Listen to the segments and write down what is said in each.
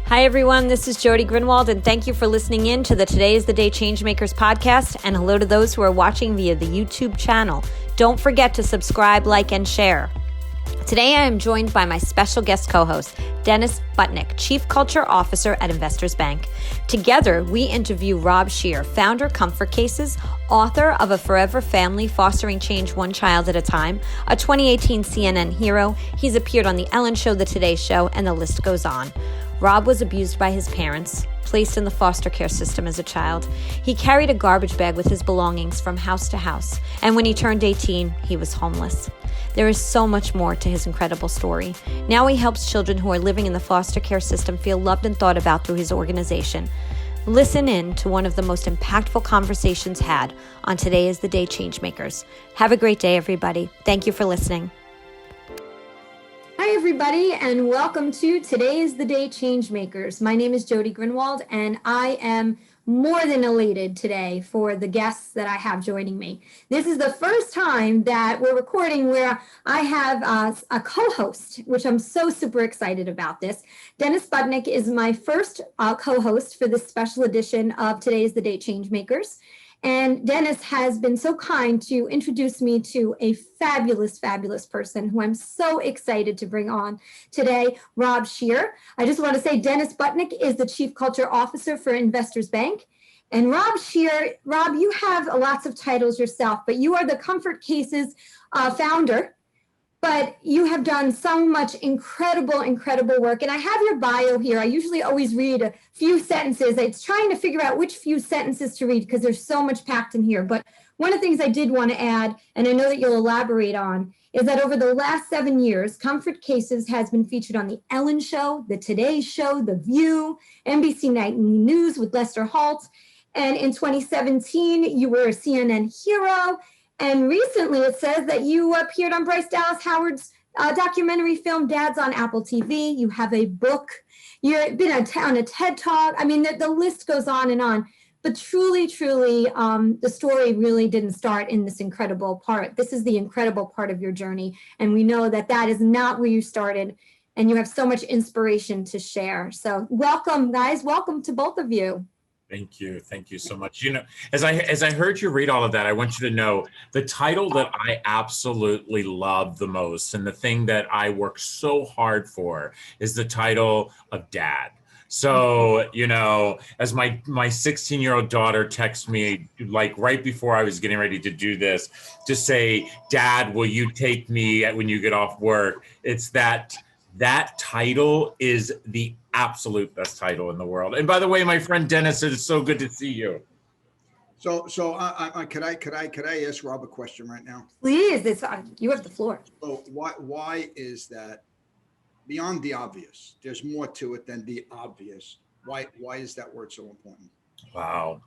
Hi, everyone. This is Jody Grunwald, and thank you for listening in to the Today is the Day Changemakers podcast, and hello to those who are watching via the YouTube channel. Don't forget to subscribe, like, and share. Today, I am joined by my special guest co-host, Dennis Budinich, Chief Culture Officer at Investors Bank. Together, we interview Rob Scheer, founder Comfort Cases, author of A Forever Family, Fostering Change One Child at a Time, a 2018 CNN hero. He's appeared on The Ellen Show, The Today Show, and the list goes on. Rob was abused by his parents, placed in the foster care system as a child. He carried a garbage bag with his belongings from house to house, and when he turned 18, he was homeless. There is so much more to his incredible story. Now he helps children who are living in the foster care system feel loved and thought about through his organization. Listen in to one of the most impactful conversations had on Today is the Day Changemakers. Have a great day, everybody. Thank you for listening. Hi, everybody, and welcome to Today is the Day Changemakers. My name is Jody Grunwald, and I am more than elated today for the guests that I have joining me. This is the first time that we're recording where I have a co-host, which I'm so super excited about this. Dennis Budinich is my first co-host for this special edition of Today is the Day Changemakers. And Dennis has been so kind to introduce me to a fabulous, fabulous person who I'm so excited to bring on today, Rob Scheer. I just want to say Dennis Budinich is the Chief Culture Officer for Investors Bank. And Rob Scheer, Rob, you have lots of titles yourself, but you are the Comfort Cases founder. But you have done so much incredible, incredible work. And I have your bio here. I usually always read a few sentences. It's trying to figure out which few sentences to read because there's so much packed in here. But one of the things I did want to add, and I know that you'll elaborate on, is that over the last 7 years, Comfort Cases has been featured on The Ellen Show, The Today Show, The View, NBC Nightly News with Lester Holt. And in 2017, you were a CNN hero. And recently it says that you appeared on Bryce Dallas Howard's documentary film, Dad's on Apple TV. You have a book. You've been on a TED Talk. I mean, the list goes on and on. But truly, truly, the story really didn't start in this incredible part. This is the incredible part of your journey. And we know that that is not where you started. And you have so much inspiration to share. So welcome, guys. Welcome to both of you. Thank you. Thank you so much. You know, as I heard you read all of that, I want you to know the title that I absolutely love the most and the thing that I work so hard for is the title of Dad. So, you know, as my 16-year-old daughter texted me like right before I was getting ready to do this to say, Dad, will you take me when you get off work? It's that title is the absolute best title in the world. And by the way, my friend Dennis, it is so good to see you. So could I ask Rob a question right now? Please, you have the floor. So why is that beyond the obvious? There's more to it than the obvious. Why is that word so important? Wow.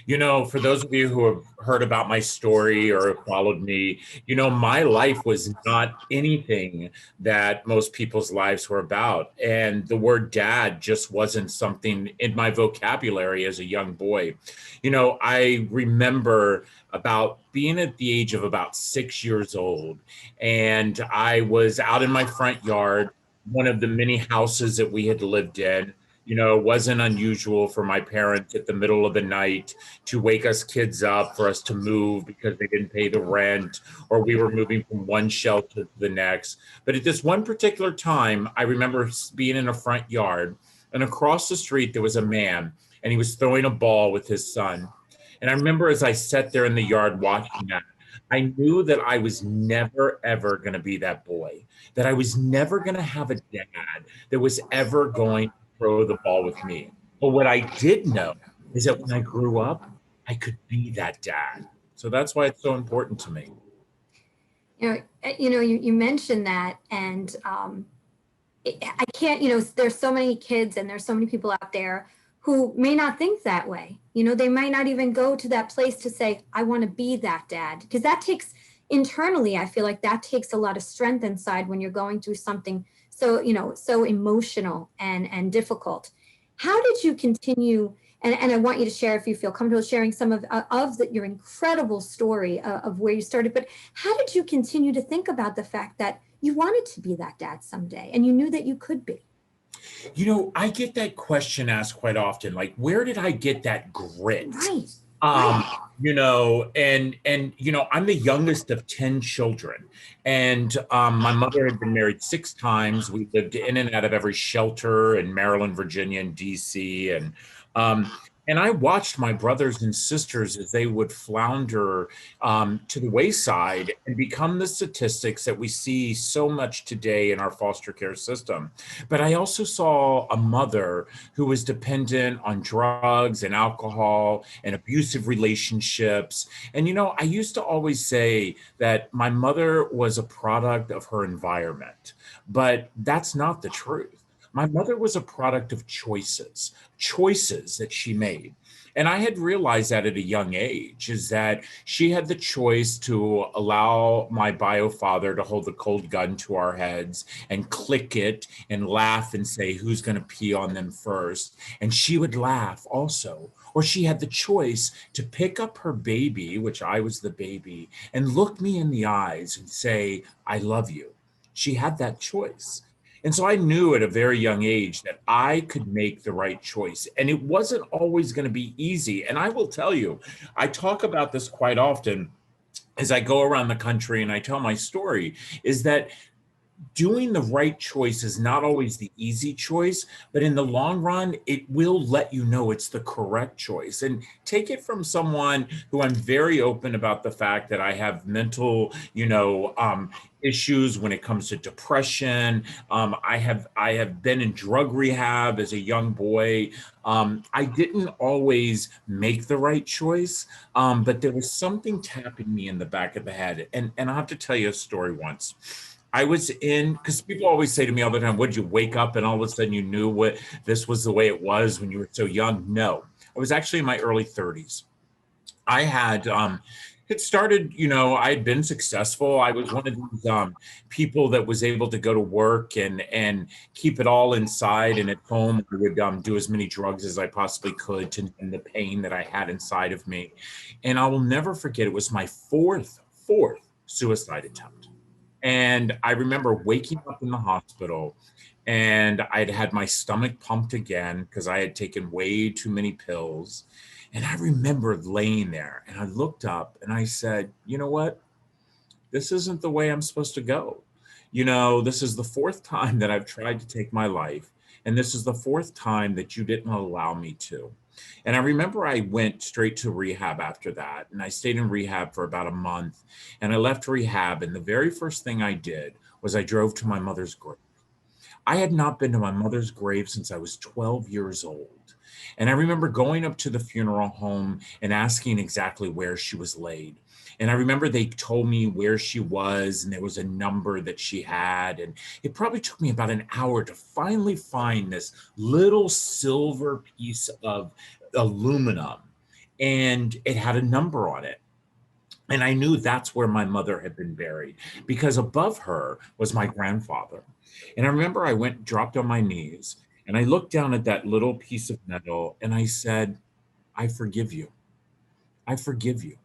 You know, for those of you who have heard about my story or have followed me, you know, my life was not anything that most people's lives were about. And the word dad just wasn't something in my vocabulary as a young boy. You know, I remember about being at the age of about 6 years old, and I was out in my front yard, one of the many houses that we had lived in. You know, it wasn't unusual for my parents at the middle of the night to wake us kids up for us to move because they didn't pay the rent or we were moving from one shelter to the next. But at this one particular time, I remember being in a front yard and across the street, there was a man and he was throwing a ball with his son. And I remember as I sat there in the yard watching that, I knew that I was never, ever going to be that boy, that I was never going to have a dad that was ever going to throw the ball with me. But what I did know is that when I grew up, I could be that dad. So that's why it's so important to me. You mentioned that, and I can't, there's so many kids and there's so many people out there who may not think that way. You know, they might not even go to that place to say, I want to be that dad, because that takes internally, I feel like that takes a lot of strength inside when you're going through something so emotional and difficult. How did you continue? And I want you to share, if you feel comfortable sharing some of your incredible story of where you started. But how did you continue to think about the fact that you wanted to be that dad someday and you knew that you could be? I get that question asked quite often, like, where did I get that grit? Right. Um, I'm the youngest of 10 children. And my mother had been married 6 times. We lived in and out of every shelter in Maryland, Virginia, and DC. And I watched my brothers and sisters as they would flounder to the wayside and become the statistics that we see so much today in our foster care system. But I also saw a mother who was dependent on drugs and alcohol and abusive relationships. And, I used to always say that my mother was a product of her environment, but that's not the truth. My mother was a product of choices that she made. And I had realized that at a young age, is that she had the choice to allow my bio father to hold the cold gun to our heads and click it and laugh and say, who's going to pee on them first? And she would laugh also. Or she had the choice to pick up her baby, which I was the baby, and look me in the eyes and say, I love you. She had that choice. And so I knew at a very young age that I could make the right choice. And it wasn't always going to be easy. And I will tell you, I talk about this quite often as I go around the country and I tell my story, is that doing the right choice is not always the easy choice, but in the long run, it will let you know it's the correct choice. And take it from someone who I'm very open about the fact that I have mental, issues when it comes to depression. I have been in drug rehab as a young boy. I didn't always make the right choice, but there was something tapping me in the back of the head. And I'll have to tell you a story once. I was because people always say to me all the time, would you wake up and all of a sudden you knew what this was the way it was when you were so young? No, I was actually in my early 30s. I had started, I had been successful. I was one of these people that was able to go to work and keep it all inside. And at home, I would do as many drugs as I possibly could to numb the pain that I had inside of me. And I will never forget, it was my fourth suicide attempt. And I remember waking up in the hospital and I'd had my stomach pumped again because I had taken way too many pills. And I remember laying there and I looked up and I said, you know what? This isn't the way I'm supposed to go. This is the fourth time that I've tried to take my life. And this is the fourth time that you didn't allow me to. And I remember I went straight to rehab after that. And I stayed in rehab for about a month. And I left rehab. And the very first thing I did was I drove to my mother's grave. I had not been to my mother's grave since I was 12 years old. And I remember going up to the funeral home and asking exactly where she was laid. And I remember they told me where she was and there was a number that she had. And it probably took me about an hour to finally find this little silver piece of aluminum. And it had a number on it. And I knew that's where my mother had been buried because above her was my grandfather. And I remember I dropped on my knees and I looked down at that little piece of metal and I said, I forgive you. I forgive you.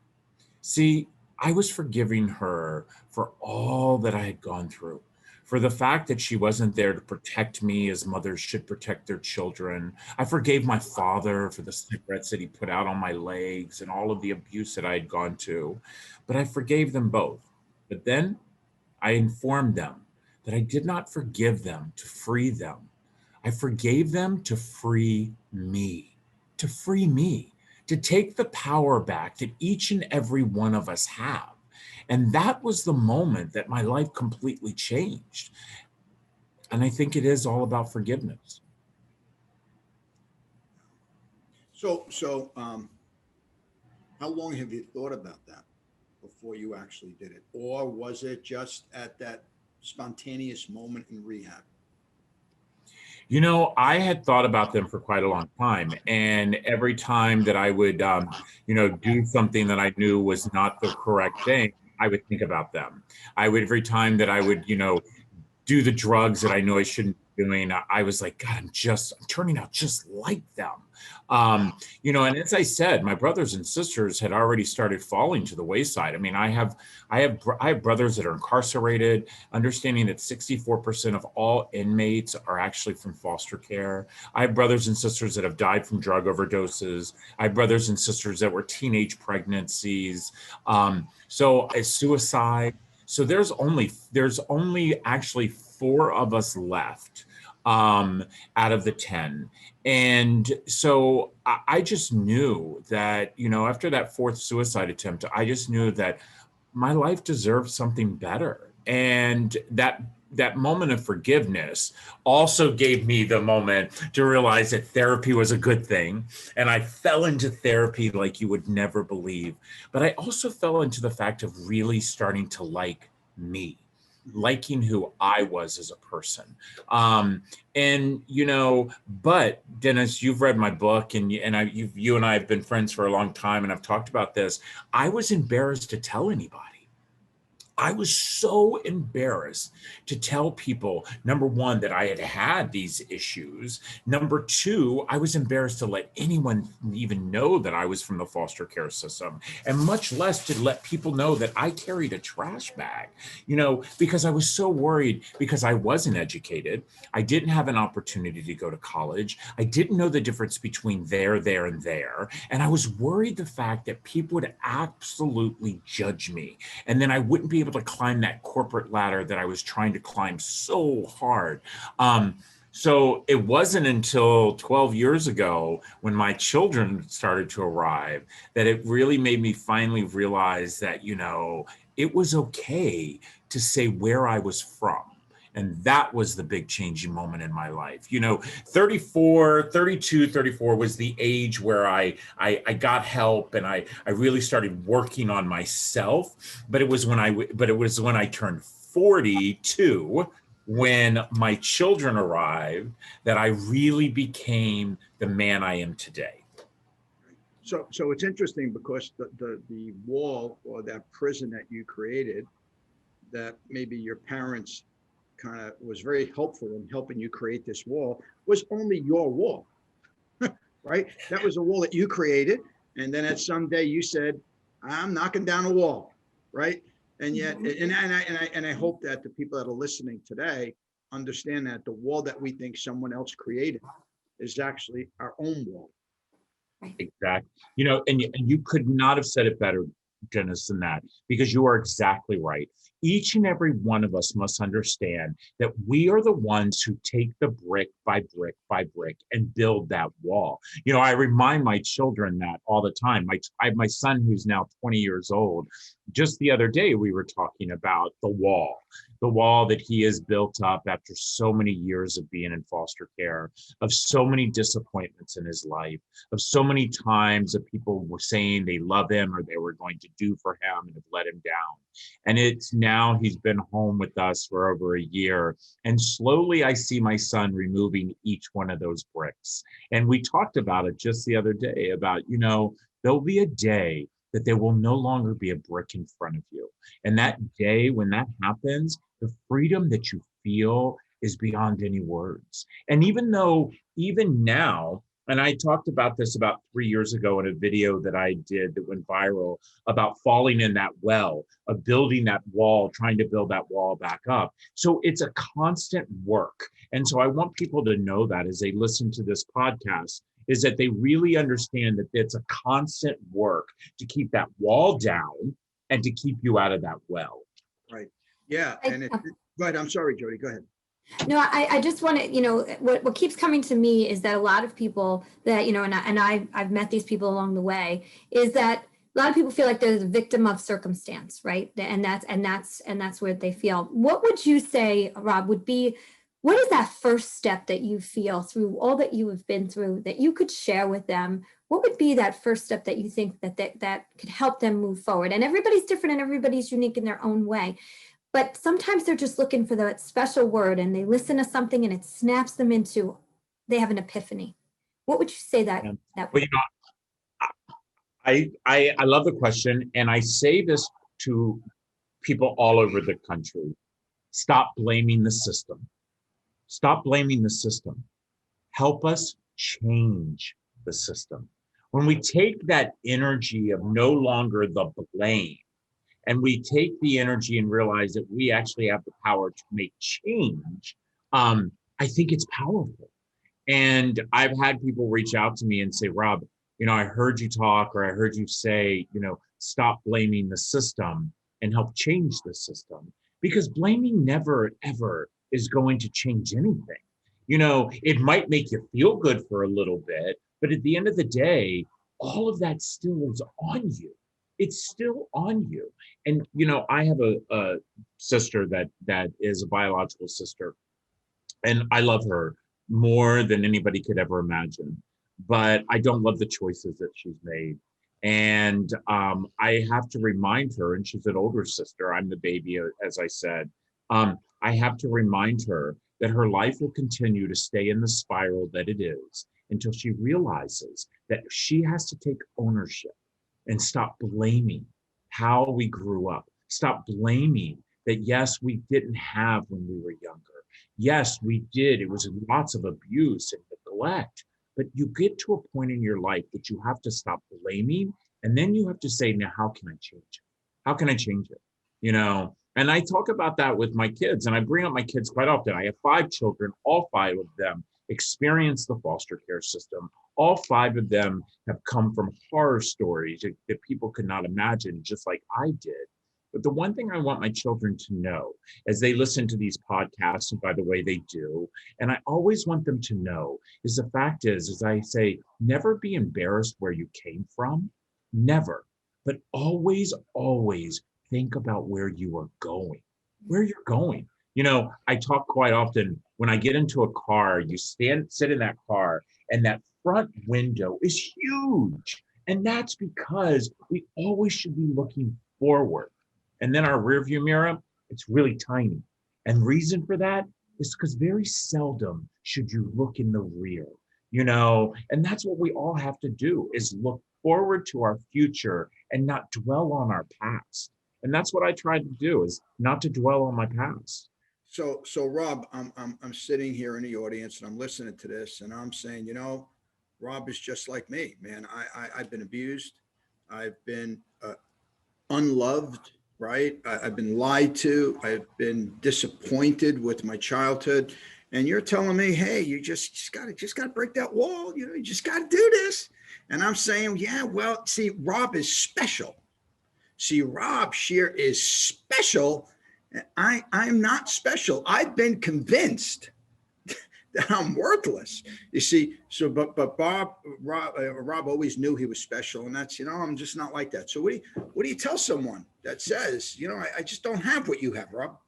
See, I was forgiving her for all that I had gone through, for the fact that she wasn't there to protect me as mothers should protect their children. I forgave my father for the cigarettes that he put out on my legs and all of the abuse that I had gone to, but I forgave them both. But then I informed them that I did not forgive them to free them. I forgave them to free me, to take the power back that each and every one of us have. And that was the moment that my life completely changed. And I think it is all about forgiveness. So, how long have you thought about that before you actually did it? Or was it just at that spontaneous moment in rehab? I had thought about them for quite a long time. And every time that I would, do something that I knew was not the correct thing, I would think about them. Every time that I would, do the drugs that I know I shouldn't be doing, I was like, God, I'm turning out just like them. And as I said, my brothers and sisters had already started falling to the wayside. I mean, I have brothers that are incarcerated, understanding that 64% of all inmates are actually from foster care. I have brothers and sisters that have died from drug overdoses. I have brothers and sisters that were teenage pregnancies. So a suicide. So there's only actually 4 of us left out of the 10. And so I just knew that, after that 4th suicide attempt, I just knew that my life deserved something better. And that moment of forgiveness also gave me the moment to realize that therapy was a good thing. And I fell into therapy like you would never believe. But I also fell into the fact of really starting to like me, liking who I was as a person. But Dennis, you've read my book, and you and I have been friends for a long time, and I've talked about this. I was embarrassed to tell anybody. I was so embarrassed to tell people, number one, that I had these issues. Number two, I was embarrassed to let anyone even know that I was from the foster care system, and much less to let people know that I carried a trash bag, because I was so worried, because I wasn't educated. I didn't have an opportunity to go to college. I didn't know the difference between there, and there. And I was worried the fact that people would absolutely judge me. And then I wouldn't be able to climb that corporate ladder that I was trying to climb so hard. So it wasn't until 12 years ago, when my children started to arrive, that it really made me finally realize that, it was okay to say where I was from. And that was the big changing moment in my life. 34 was the age where I got help, and I really started working on myself. But it was when I turned 42, when my children arrived, that I really became the man I am today. So it's interesting, because the wall, or that prison that you created, that maybe your parents kind of was very helpful in helping you create this wall, was only your wall, right? That was a wall that you created. And then at some day you said, I'm knocking down a wall, right? And yet, and I hope that the people that are listening today understand that the wall that we think someone else created is actually our own wall. Exactly. And you could not have said it better, Dennis, than that, because you are exactly right. Each and every one of us must understand that we are the ones who take the brick by brick by brick and build that wall. I remind my children that all the time. I have my son, who's now 20 years old. Just the other day, we were talking about the wall that he has built up after so many years of being in foster care, of so many disappointments in his life, of so many times that people were saying they love him or they were going to do for him and have let him down. And it's now he's been home with us for over a year. And slowly I see my son removing each one of those bricks. And we talked about it just the other day about, there'll be a day that there will no longer be a brick in front of you. And that day, when that happens, the freedom that you feel is beyond any words. And even now, and I talked about this about 3 years ago in a video that I did that went viral, about falling in that well, of building that wall, trying to build that wall back up. So it's a constant work. And so I want people to know that as they listen to this podcast, is that they really understand that it's a constant work to keep that wall down and to keep you out of that well. Right. Yeah. And go ahead. I'm sorry, Jody. Go ahead. No, I just want to, what keeps coming to me is that a lot of people that, and I've met these people along the way, is that a lot of people feel like they're the victim of circumstance, right? And that's where they feel. What would you say, Rob, what is that first step that you feel through all that you have been through that you could share with them? What would be that first step that you think that could help them move forward? And everybody's different and everybody's unique in their own way. But sometimes they're just looking for that special word, and they listen to something and it snaps them into, they have an epiphany. What would you say that well, I love the question, and I say this to people all over the country. Stop blaming the system. Stop blaming the system. Help us change the system. When we take that energy of no longer the blame, and we take the energy and realize that we actually have the power to make change, I think it's powerful. And I've had people reach out to me and say, Rob, I heard you talk, or I heard you say, stop blaming the system and help change the system. Because blaming never, ever is going to change anything. It might make you feel good for a little bit, but at the end of the day, all of that still is on you. It's still on you. And, I have a sister that is a biological sister, and I love her more than anybody could ever imagine. But I don't love the choices that she's made. And I have to remind her, and she's an older sister, I'm the baby, as I said, I have to remind her that her life will continue to stay in the spiral that it is until she realizes that she has to take ownership and stop blaming how we grew up. Stop blaming that, yes, we didn't have when we were younger. Yes, we did. It was lots of abuse and neglect. But you get to a point in your life that you have to stop blaming. And then you have to say, now, how can I change it? How can I change it? And I talk about that with my kids, and I bring up my kids quite often. I have 5 children. All 5 of them experience the foster care system. All 5 of them have come from horror stories that people could not imagine, just like I did. But the one thing I want my children to know as they listen to these podcasts, and by the way, they do, and I always want them to know, is the fact is, as I say, never be embarrassed where you came from. Never. But always, always think about where you are going, where you're going. I talk quite often when I get into a car, you sit in that car, and that front window is huge. And that's because we always should be looking forward. And then our rearview mirror, it's really tiny. And reason for that is because very seldom should you look in the rear, and that's what we all have to do, is look forward to our future and not dwell on our past. And that's what I try to do, is not to dwell on my past. So Rob, I'm sitting here in the audience and I'm listening to this, and I'm saying, Rob is just like me, man. I've been abused. I've been unloved, right? I've been lied to. I've been disappointed with my childhood. And you're telling me, hey, you just gotta break that wall. You just gotta do this. And I'm saying, yeah, well, see, Rob is special. See, Rob Scheer is special. I'm not special. I've been convinced that I'm worthless. You see, so but Rob always knew he was special, and that's, I'm just not like that. So what do you tell someone that says, I just don't have what you have, Rob?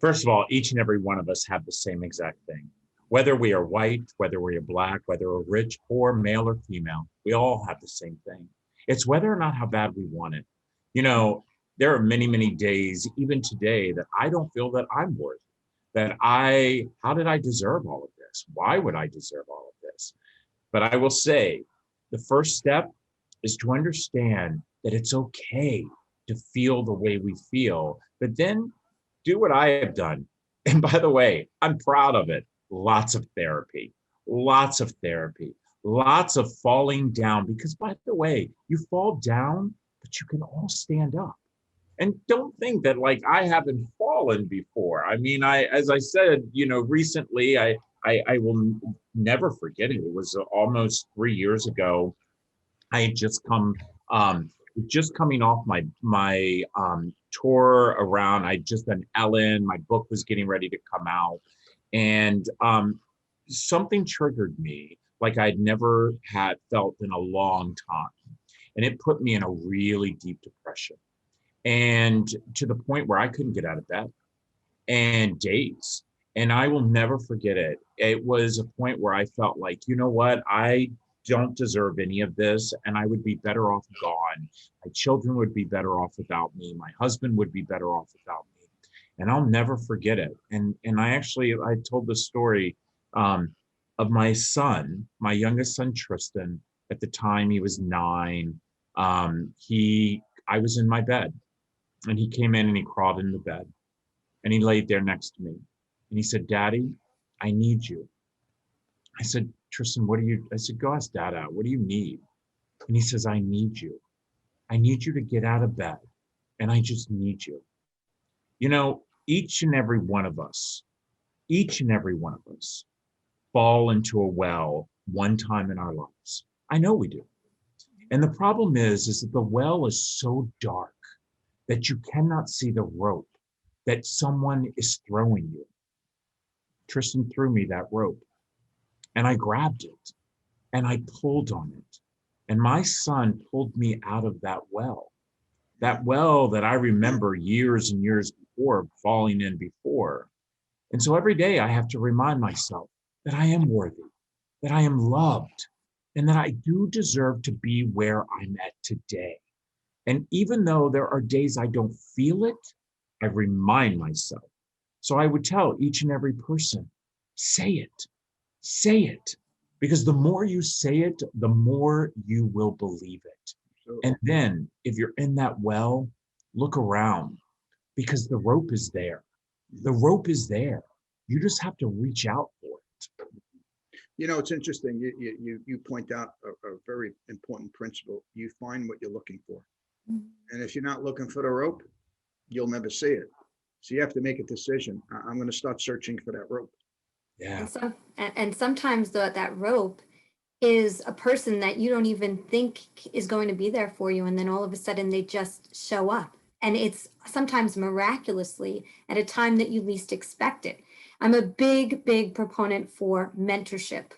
First of all, each and every one of us have the same exact thing. Whether we are white, whether we are black, whether we're rich, poor, male or female, we all have the same thing. It's whether or not how bad we want it. There are many, many days, even today, that I don't feel that I'm worthy. How did I deserve all of this? Why would I deserve all of this? But I will say, the first step is to understand that it's okay to feel the way we feel, but then do what I have done. And by the way, I'm proud of it. Lots of therapy, lots of falling down, because by the way, you fall down, but you can all stand up. And don't think that like I haven't fallen before. I mean, as I said, recently, I will never forget it. It was almost 3 years ago. I had just coming off my tour around. I'd just done Ellen. My book was getting ready to come out, and something triggered me like I'd never had felt in a long time, and it put me in a really deep depression. And to the point where I couldn't get out of bed, and days. And I will never forget it. It was a point where I felt like, you know what? I don't deserve any of this, and I would be better off gone. My children would be better off without me. My husband would be better off without me. And I'll never forget it. And I told the story of my son, my youngest son, Tristan. At the time, he was 9. I was in my bed. And he came in and he crawled in the bed, and he laid there next to me. And he said, Daddy, I need you. I said, Tristan, I said, go ask Dad out. What do you need? And he says, I need you. I need you to get out of bed. And I just need you. You know, each and every one of us fall into a well one time in our lives. I know we do. And the problem is that the well is so dark that you cannot see the rope that someone is throwing you. Tristan threw me that rope and I grabbed it and I pulled on it. And my son pulled me out of that well that I remember years and years before falling in before. And so every day I have to remind myself that I am worthy, that I am loved, and that I do deserve to be where I'm at today. And even though there are days I don't feel it, I remind myself. So I would tell each and every person, say it, because the more you say it, the more you will believe it. And then if you're in that well, look around because the rope is there. The rope is there. You just have to reach out for it. You know, it's interesting. You point out a very important principle. You find what you're looking for. And if you're not looking for the rope, you'll never see it. So you have to make a decision. I'm going to start searching for that rope. Yeah. And sometimes that rope is a person that you don't even think is going to be there for you. And then all of a sudden they just show up. And it's sometimes miraculously at a time that you least expect it. I'm a big proponent for mentorship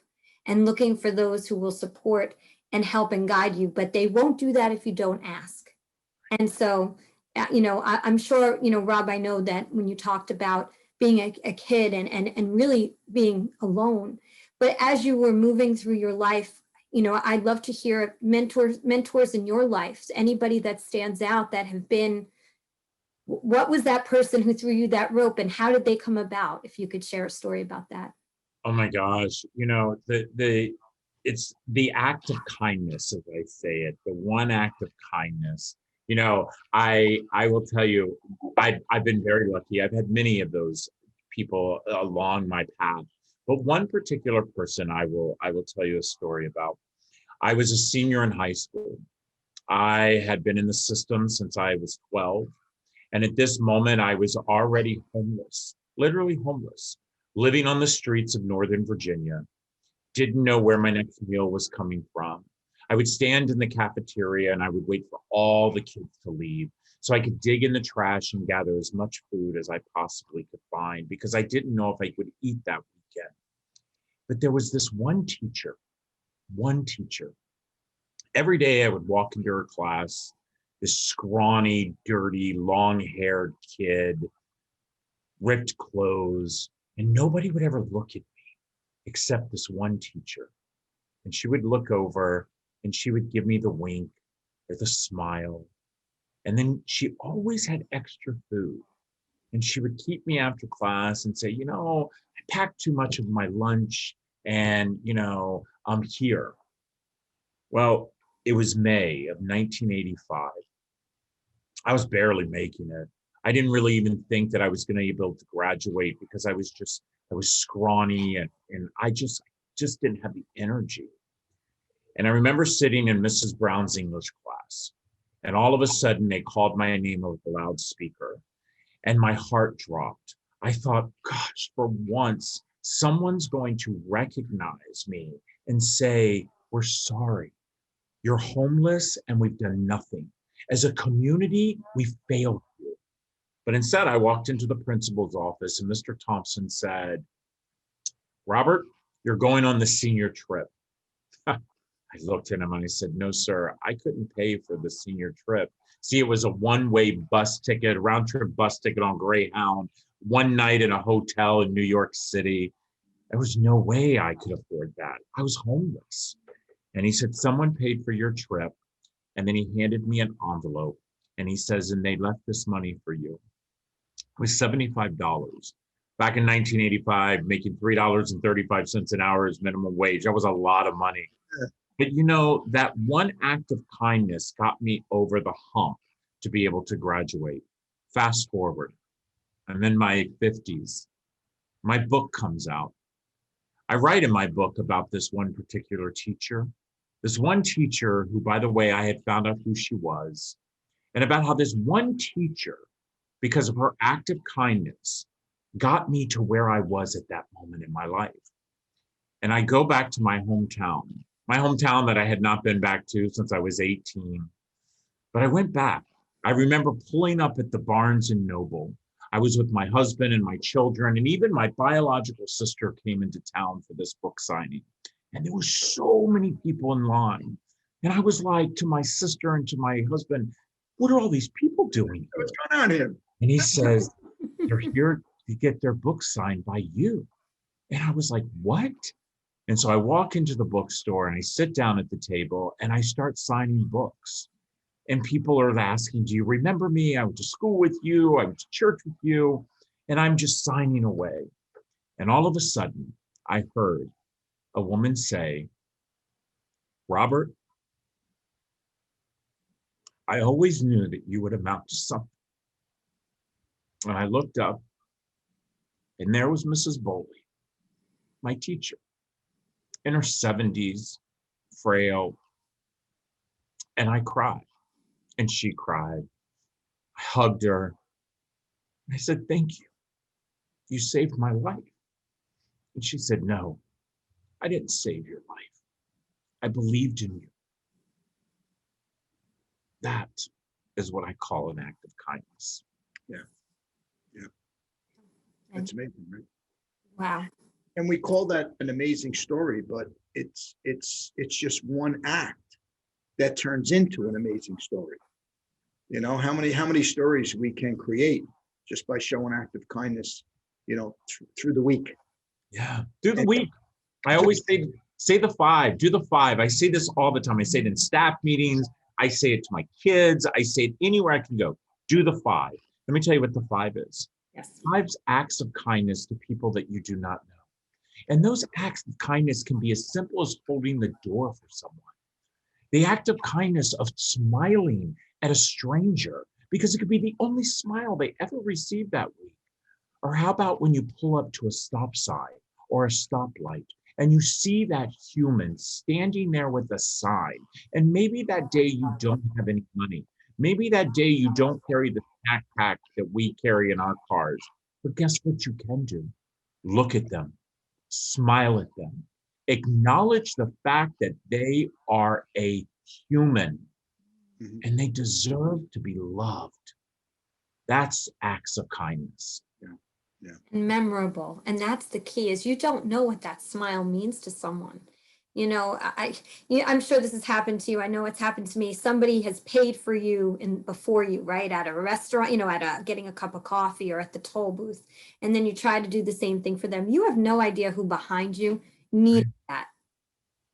and looking for those who will support and help and guide you, but they won't do that if you don't ask. And so, I'm sure, Rob, I know that when you talked about being a kid and really being alone, but as you were moving through your life, I'd love to hear mentors in your life, anybody that stands out that have been, what was that person who threw you that rope and how did they come about? If you could share a story about that. Oh my gosh. It's the act of kindness, as I say it, the one act of kindness. I will tell you, I've been very lucky. I've had many of those people along my path. But one particular person I will tell you a story about. I was a senior in high school. I had been in the system since I was 12. And at this moment, I was already homeless, literally homeless, living on the streets of Northern Virginia. Didn't know where my next meal was coming from. I would stand in the cafeteria and I would wait for all the kids to leave so I could dig in the trash and gather as much food as I possibly could find because I didn't know if I could eat that weekend. But there was this one teacher. Every day I would walk into her class, this scrawny, dirty, long-haired kid, ripped clothes, and nobody would ever look at me except this one teacher. And she would look over and she would give me the wink or the smile. And then she always had extra food. And she would keep me after class and say, I packed too much of my lunch and, I'm here. Well, it was May of 1985. I was barely making it. I didn't really even think that I was going to be able to graduate because I was scrawny and I just didn't have the energy. And I remember sitting in Mrs. Brown's English class, and all of a sudden they called my name over the loudspeaker, and my heart dropped. I thought, gosh, for once, someone's going to recognize me and say, we're sorry. You're homeless and we've done nothing. As a community, we failed you. But instead, I walked into the principal's office and Mr. Thompson said, Robert, you're going on the senior trip. I looked at him and I said, no, sir, I couldn't pay for the senior trip. See, it was a one-way bus ticket, round-trip bus ticket on Greyhound, one night in a hotel in New York City. There was no way I could afford that. I was homeless. And he said, someone paid for your trip. And then he handed me an envelope and he says, and they left this money for you. It was $75. Back in 1985, making $3.35 an hour is minimum wage. That was a lot of money. But that one act of kindness got me over the hump to be able to graduate. Fast forward, I'm in my 50s. My book comes out. I write in my book about this one particular teacher, who, by the way, I had found out who she was, and about how this one teacher, because of her act of kindness, got me to where I was at that moment in my life. And I go back to my hometown that I had not been back to since I was 18. But I went back. I remember pulling up at the Barnes and Noble. I was with my husband and my children, and even my biological sister came into town for this book signing. And there were so many people in line. And I was like, to my sister and to my husband, what are all these people doing here? What's going on here? And he says, they're here to get their book signed by you. And I was like, what? And so I walk into the bookstore and I sit down at the table and I start signing books. And people are asking, do you remember me? I went to school with you. I went to church with you. And I'm just signing away. And all of a sudden, I heard a woman say, Robert, I always knew that you would amount to something. And I looked up, and there was Mrs. Bowley, my teacher, in her 70s, frail. And I cried. And she cried. I hugged her. I said, thank you. You saved my life. And she said, no, I didn't save your life. I believed in you. That is what I call an act of kindness. Yeah. That's amazing, right? Wow. And we call that an amazing story, but it's just one act that turns into an amazing story. You know, how many stories we can create just by showing act of kindness, you know, through the week. Yeah, through the week. I always say the 5, do the 5. I say this all the time. I say it in staff meetings. I say it to my kids. I say it anywhere I can go. Do the 5. Let me tell you what the 5 is. Yes. 5's acts of kindness to people that you do not know. And those acts of kindness can be as simple as holding the door for someone. The act of kindness of smiling at a stranger, because it could be the only smile they ever received that week. Or how about when you pull up to a stop sign or a stoplight and you see that human standing there with a sign, and maybe that day you don't have any money. Maybe that day you don't carry the backpack that we carry in our cars. But guess what you can do? Look at them, smile at them, acknowledge the fact that they are a human and they deserve to be loved. That's acts of kindness. Yeah. And memorable. And that's the key, is you don't know what that smile means to someone. You know, I'm sure this has happened to you. I know it's happened to me. Somebody has paid for you before you, right? At a restaurant, you know, getting a cup of coffee or at the toll booth. And then you try to do the same thing for them. You have no idea who behind you needed that.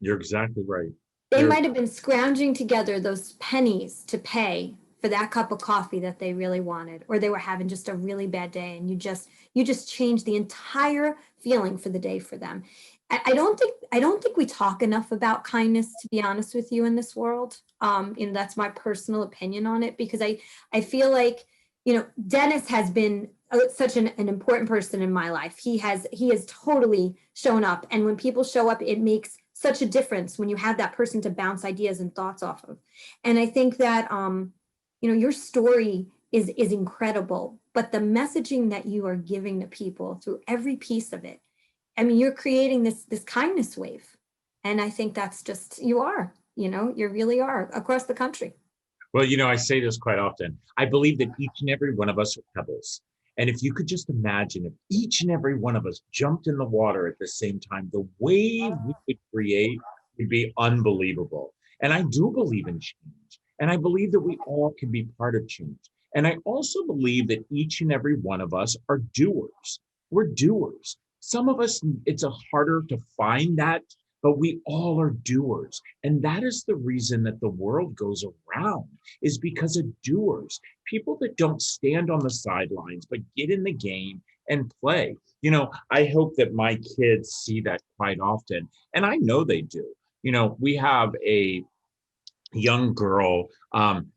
You're exactly right. They might have been scrounging together those pennies to pay for that cup of coffee that they really wanted, or they were having just a really bad day, and you just changed the entire feeling for the day for them. I don't think we talk enough about kindness, to be honest with you, in this world. You know, that's my personal opinion on it, because I feel like, you know, Dennis has been such an important person in my life. He has totally shown up, and when people show up, it makes such a difference when you have that person to bounce ideas and thoughts off of. And I think that you know, your story is incredible, but the messaging that you are giving to people through every piece of it, I mean, you're creating this kindness wave. And I think that's just, you really are across the country. Well, you know, I say this quite often. I believe that each and every one of us are pebbles. And if you could just imagine if each and every one of us jumped in the water at the same time, the wave we could create would be unbelievable. And I do believe in change. And I believe that we all can be part of change. And I also believe that each and every one of us are doers. We're doers. Some of us, it's harder to find that, but we all are doers. And that is the reason that the world goes around, is because of doers. People that don't stand on the sidelines, but get in the game and play. You know, I hope that my kids see that quite often. And I know they do. You know, we have a young girl,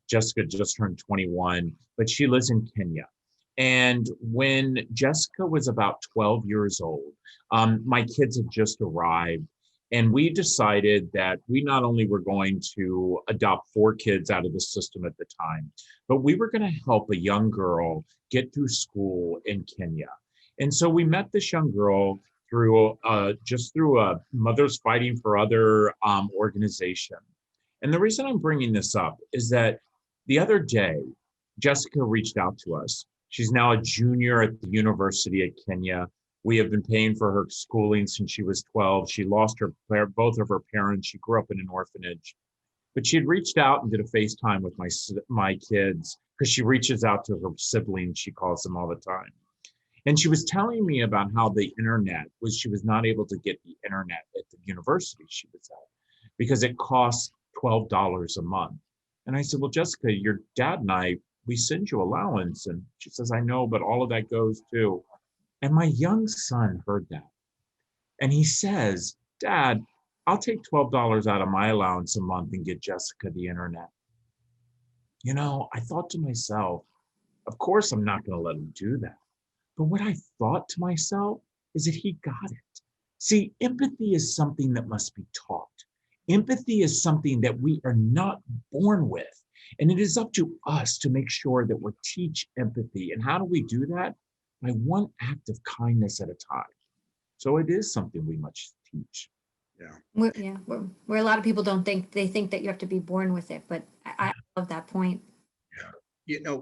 Jessica just turned 21, but she lives in Kenya. And when Jessica was about 12 years old, my kids had just arrived. And we decided that we not only were going to adopt 4 kids out of the system at the time, but we were going to help a young girl get through school in Kenya. And so we met this young girl through through a Mothers Fighting for Other organization. And the reason I'm bringing this up is that the other day, Jessica reached out to us. She's now a junior at the University of Kenya. We have been paying for her schooling since she was 12. She lost both of her parents. She grew up in an orphanage. But she had reached out and did a FaceTime with my kids, because she reaches out to her siblings, she calls them all the time. And she was telling me about how she was not able to get the internet at the university she was at because it costs $12 a month. And I said, well, Jessica, your dad and I, we send you allowance. And she says, I know, but all of that goes too. And my young son heard that. And he says, Dad, I'll take $12 out of my allowance a month and get Jessica the internet. You know, I thought to myself, of course, I'm not going to let him do that. But what I thought to myself is that he got it. See, empathy is something that must be taught. Empathy is something that we are not born with. And it is up to us to make sure that we teach empathy. And how do we do that? By one act of kindness at a time. So it is something we must teach. Yeah. Where a lot of people don't think, they think that you have to be born with it. But I love that point. You know,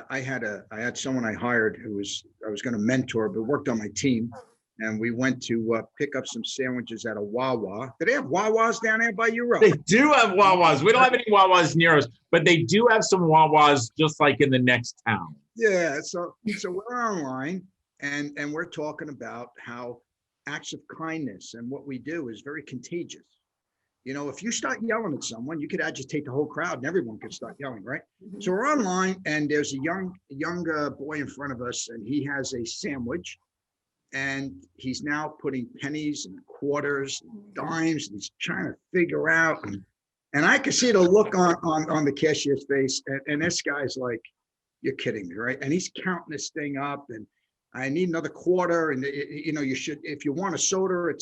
I had someone I hired I was going to mentor, but worked on my team. And we went to pick up some sandwiches at a Wawa. Do they have Wawas down there by you, Rob? They do have Wawas. We don't have any Wawas near us, but they do have some Wawas just like in the next town. Yeah. So we're online and we're talking about how acts of kindness and what we do is very contagious. You know, if you start yelling at someone, you could agitate the whole crowd and everyone could start yelling, right? Mm-hmm. So we're online and there's a young boy in front of us and he has a sandwich and he's now putting pennies and quarters and dimes and he's trying to figure out. And I could see the look on the cashier's face and this guy's like, you're kidding me, right? And he's counting this thing up and I need another quarter. And you know, you should, if you want a soda,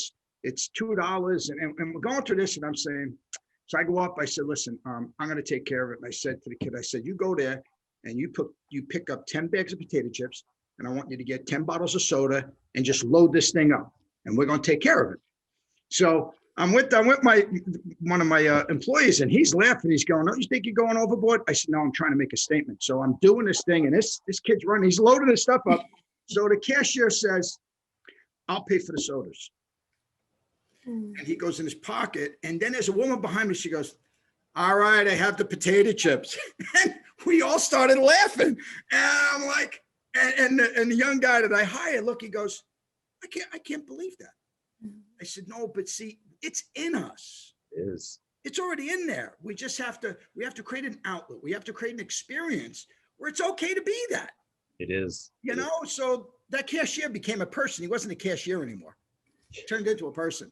it's $2 and we're going through this and I'm saying, so I go up, I said, listen, I'm going to take care of it. And I said to the kid, I said, you go there and you pick up 10 bags of potato chips and I want you to get 10 bottles of soda and just load this thing up and we're going to take care of it. So I'm with one of my employees and he's laughing. He's going, don't you think you're going overboard? I said, no, I'm trying to make a statement. So I'm doing this thing and this kid's running, he's loading his stuff up. So the cashier says, I'll pay for the sodas. And he goes in his pocket and then there's a woman behind me. She goes, all right, I have the potato chips. And we all started laughing. And I'm like, and the young guy that I hired, look, he goes, I can't believe that. I said, no, but see, it's in us. It is. It's already in there. We just have to create an outlet. We have to create an experience where it's okay to be that. It is. You know, so that cashier became a person. He wasn't a cashier anymore. He turned into a person.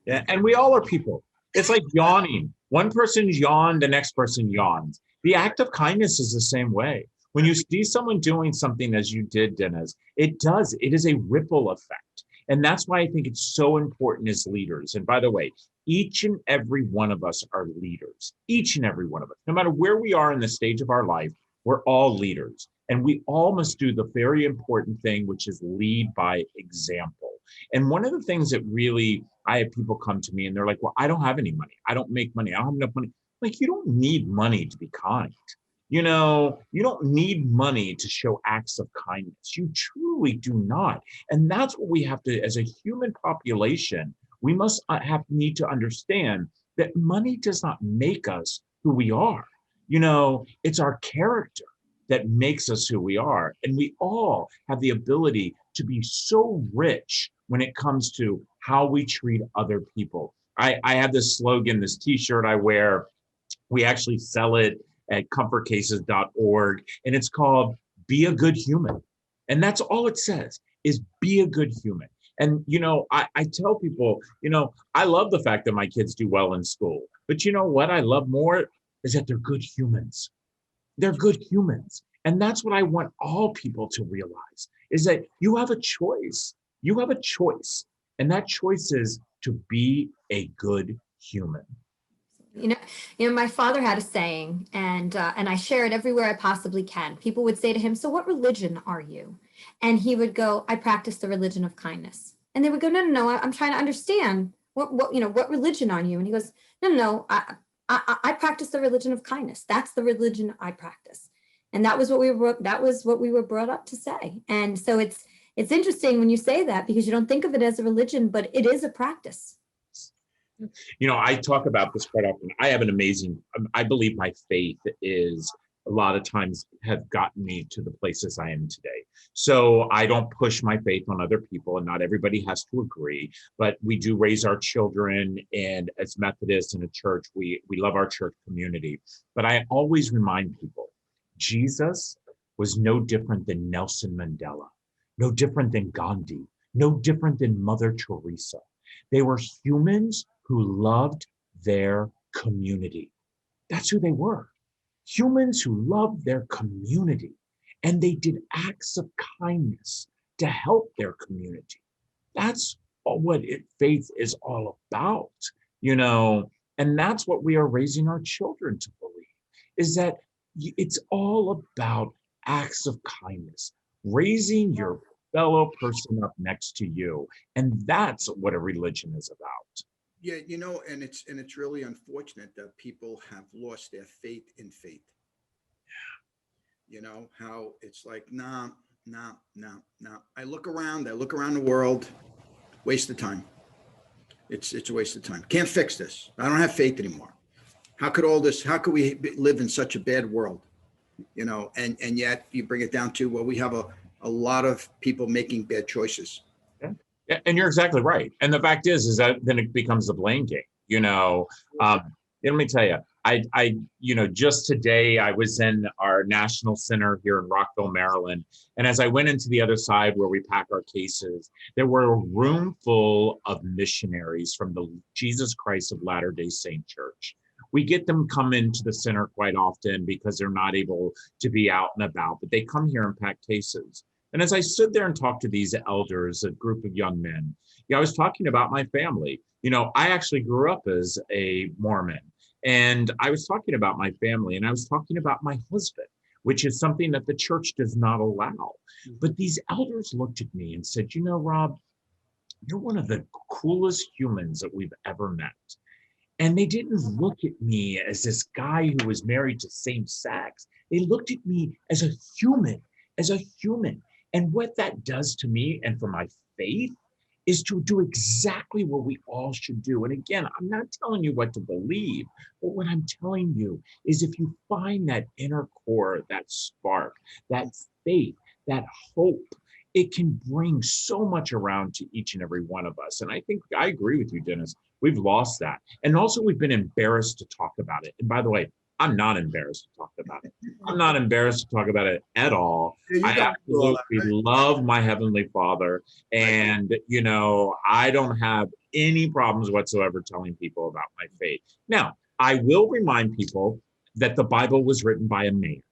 Yeah, and we all are people. It's like yawning. One person yawned, the next person yawns. The act of kindness is the same way. When you see someone doing something as you did, Dennis, it is a ripple effect. And that's why I think it's so important as leaders. And by the way, each and every one of us are leaders. Each and every one of us, no matter where we are in the stage of our life, we're all leaders. And we all must do the very important thing, which is lead by example. And one of the things that really, I have people come to me and they're like, well, I don't have any money. I don't make money. I don't have enough money. Like, you don't need money to be kind. You know, you don't need money to show acts of kindness. You truly do not. And that's what we have to, as a human population, we must need to understand that money does not make us who we are. You know, it's our character that makes us who we are. And we all have the ability to be so rich when it comes to how we treat other people. I have this slogan, this t-shirt I wear. We actually sell it at comfortcases.org. And it's called Be a Good Human. And that's all it says is be a good human. And, you know, I tell people, you know, I love the fact that my kids do well in school. But you know what I love more is that they're good humans. They're good humans. And that's what I want all people to realize, is that you have a choice. You have a choice. And that choice is to be a good human. My father had a saying, and I share it everywhere I possibly can. People would say to him, "So what religion are you?" And he would go, "I practice the religion of kindness." And they would go, "No, no, no, I'm trying to understand what religion are you?" And he goes, "No, no, no, I practice the religion of kindness. That's the religion I practice." And that was what we were brought up to say. And so it's interesting when you say that, because you don't think of it as a religion, but it is a practice. I talk about this quite often. I believe my faith is a lot of times have gotten me to the places I am today. So I don't push my faith on other people, and not everybody has to agree, but we do raise our children, and as Methodists in a church, we love our church community. But I always remind people, Jesus was no different than Nelson Mandela, no different than Gandhi, no different than Mother Teresa. They were humans who loved their community. That's who they were. Humans who loved their community, and they did acts of kindness to help their community. That's what faith is all about, and that's what we are raising our children to believe, is that it's all about acts of kindness, raising your fellow person up next to you. And that's what a religion is about. Yeah, and it's really unfortunate that people have lost their faith in faith. How it's like, nah. I look around the world, waste of time. It's a waste of time. Can't fix this. I don't have faith anymore. How could we live in such a bad world? And yet you bring it down to, well, we have a lot of people making bad choices. Yeah, and you're exactly right. And the fact is that then it becomes the blame game. Let me tell you, I just today I was in our national center here in Rockville, Maryland. And as I went into the other side where we pack our cases, there were a room full of missionaries from the Jesus Christ of Latter-day Saint Church. We get them come into the center quite often because they're not able to be out and about, but they come here and pack cases. And as I stood there and talked to these elders, a group of young men, I was talking about my family. I actually grew up as a Mormon, and I was talking about my family, and I was talking about my husband, which is something that the church does not allow. But these elders looked at me and said, Rob, you're one of the coolest humans that we've ever met. And they didn't look at me as this guy who was married to same sex. They looked at me as a human. And what that does to me and for my faith is to do exactly what we all should do. And again, I'm not telling you what to believe, but what I'm telling you is if you find that inner core, that spark, that faith, that hope, it can bring so much around to each and every one of us. And I think I agree with you, Dennis. We've lost that. And also we've been embarrassed to talk about it. And by the way, I'm not embarrassed to talk about it. I'm not embarrassed to talk about it at all. I absolutely love my Heavenly Father. And, I don't have any problems whatsoever telling people about my faith. Now, I will remind people that the Bible was written by a man.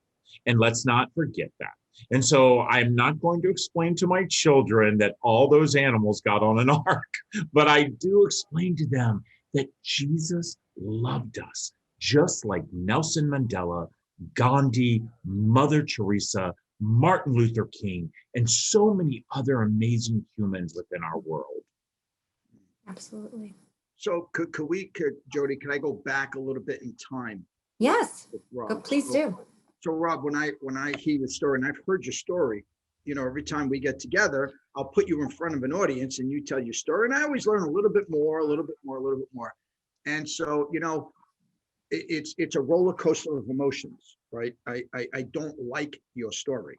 And let's not forget that. And so I'm not going to explain to my children that all those animals got on an ark, but I do explain to them that Jesus loved us, just like Nelson Mandela, Gandhi, Mother Teresa, Martin Luther King, and so many other amazing humans within our world. Absolutely. So could Jody, can I go back a little bit in time? Yes, please do. So Rob, when I hear your story, and I've heard your story, every time we get together, I'll put you in front of an audience and you tell your story. And I always learn a little bit more. And so, it's a roller coaster of emotions, right? I don't like your story.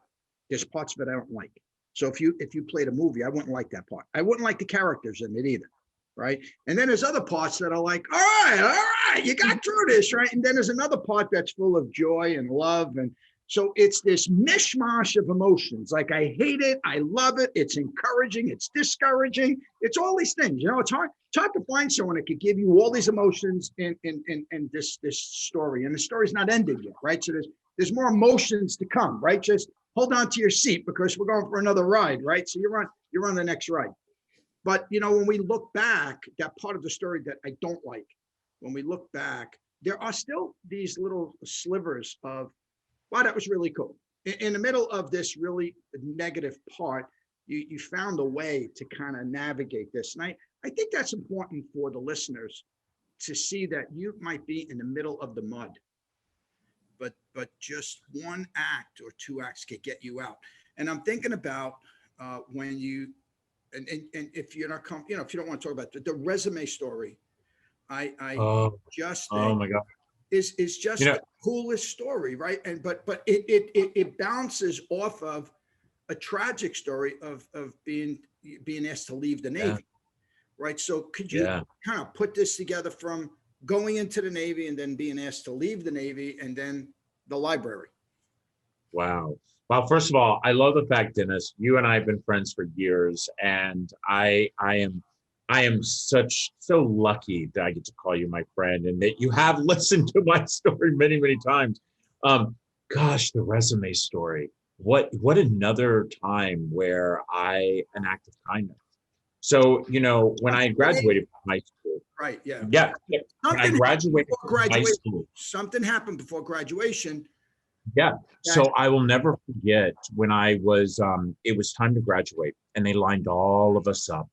There's parts of it I don't like. So if you played a movie, I wouldn't like that part. I wouldn't like the characters in it either, right? And then there's other parts that are like, all right, you got through this, right? And then there's another part that's full of joy and love. And so it's this mishmash of emotions. Like, I hate it, I love it, it's encouraging, it's discouraging, it's all these things. It's hard to find someone that could give you all these emotions in this story. And the story's not ended yet, right? So there's more emotions to come, right? Just hold on to your seat because we're going for another ride, right? So you're on the next ride. But, when we look back, that part of the story that I don't like, when we look back, there are still these little slivers of, wow, that was really cool. In the middle of this really negative part, you found a way to kind of navigate this. And I think that's important for the listeners to see that you might be in the middle of the mud, but just one act or two acts could get you out. And I'm thinking about when you, and if you're not, if you don't want to talk about the resume story, I just think oh my God. is just the coolest story, right? And but it bounces off of a tragic story of being asked to leave the Navy, right? So could you kind of put this together from going into the Navy and then being asked to leave the Navy and then the library? Wow. Well, first of all, I love the fact, Dennis, you and I have been friends for years, and I am so lucky that I get to call you my friend and that you have listened to my story many, many times. Gosh, the resume story. What another time where an act of kindness. So, when I graduated from high school. Right. Yeah. Yeah. When I graduated from high school. Something happened before graduation. Yeah. So I will never forget when it was time to graduate and they lined all of us up.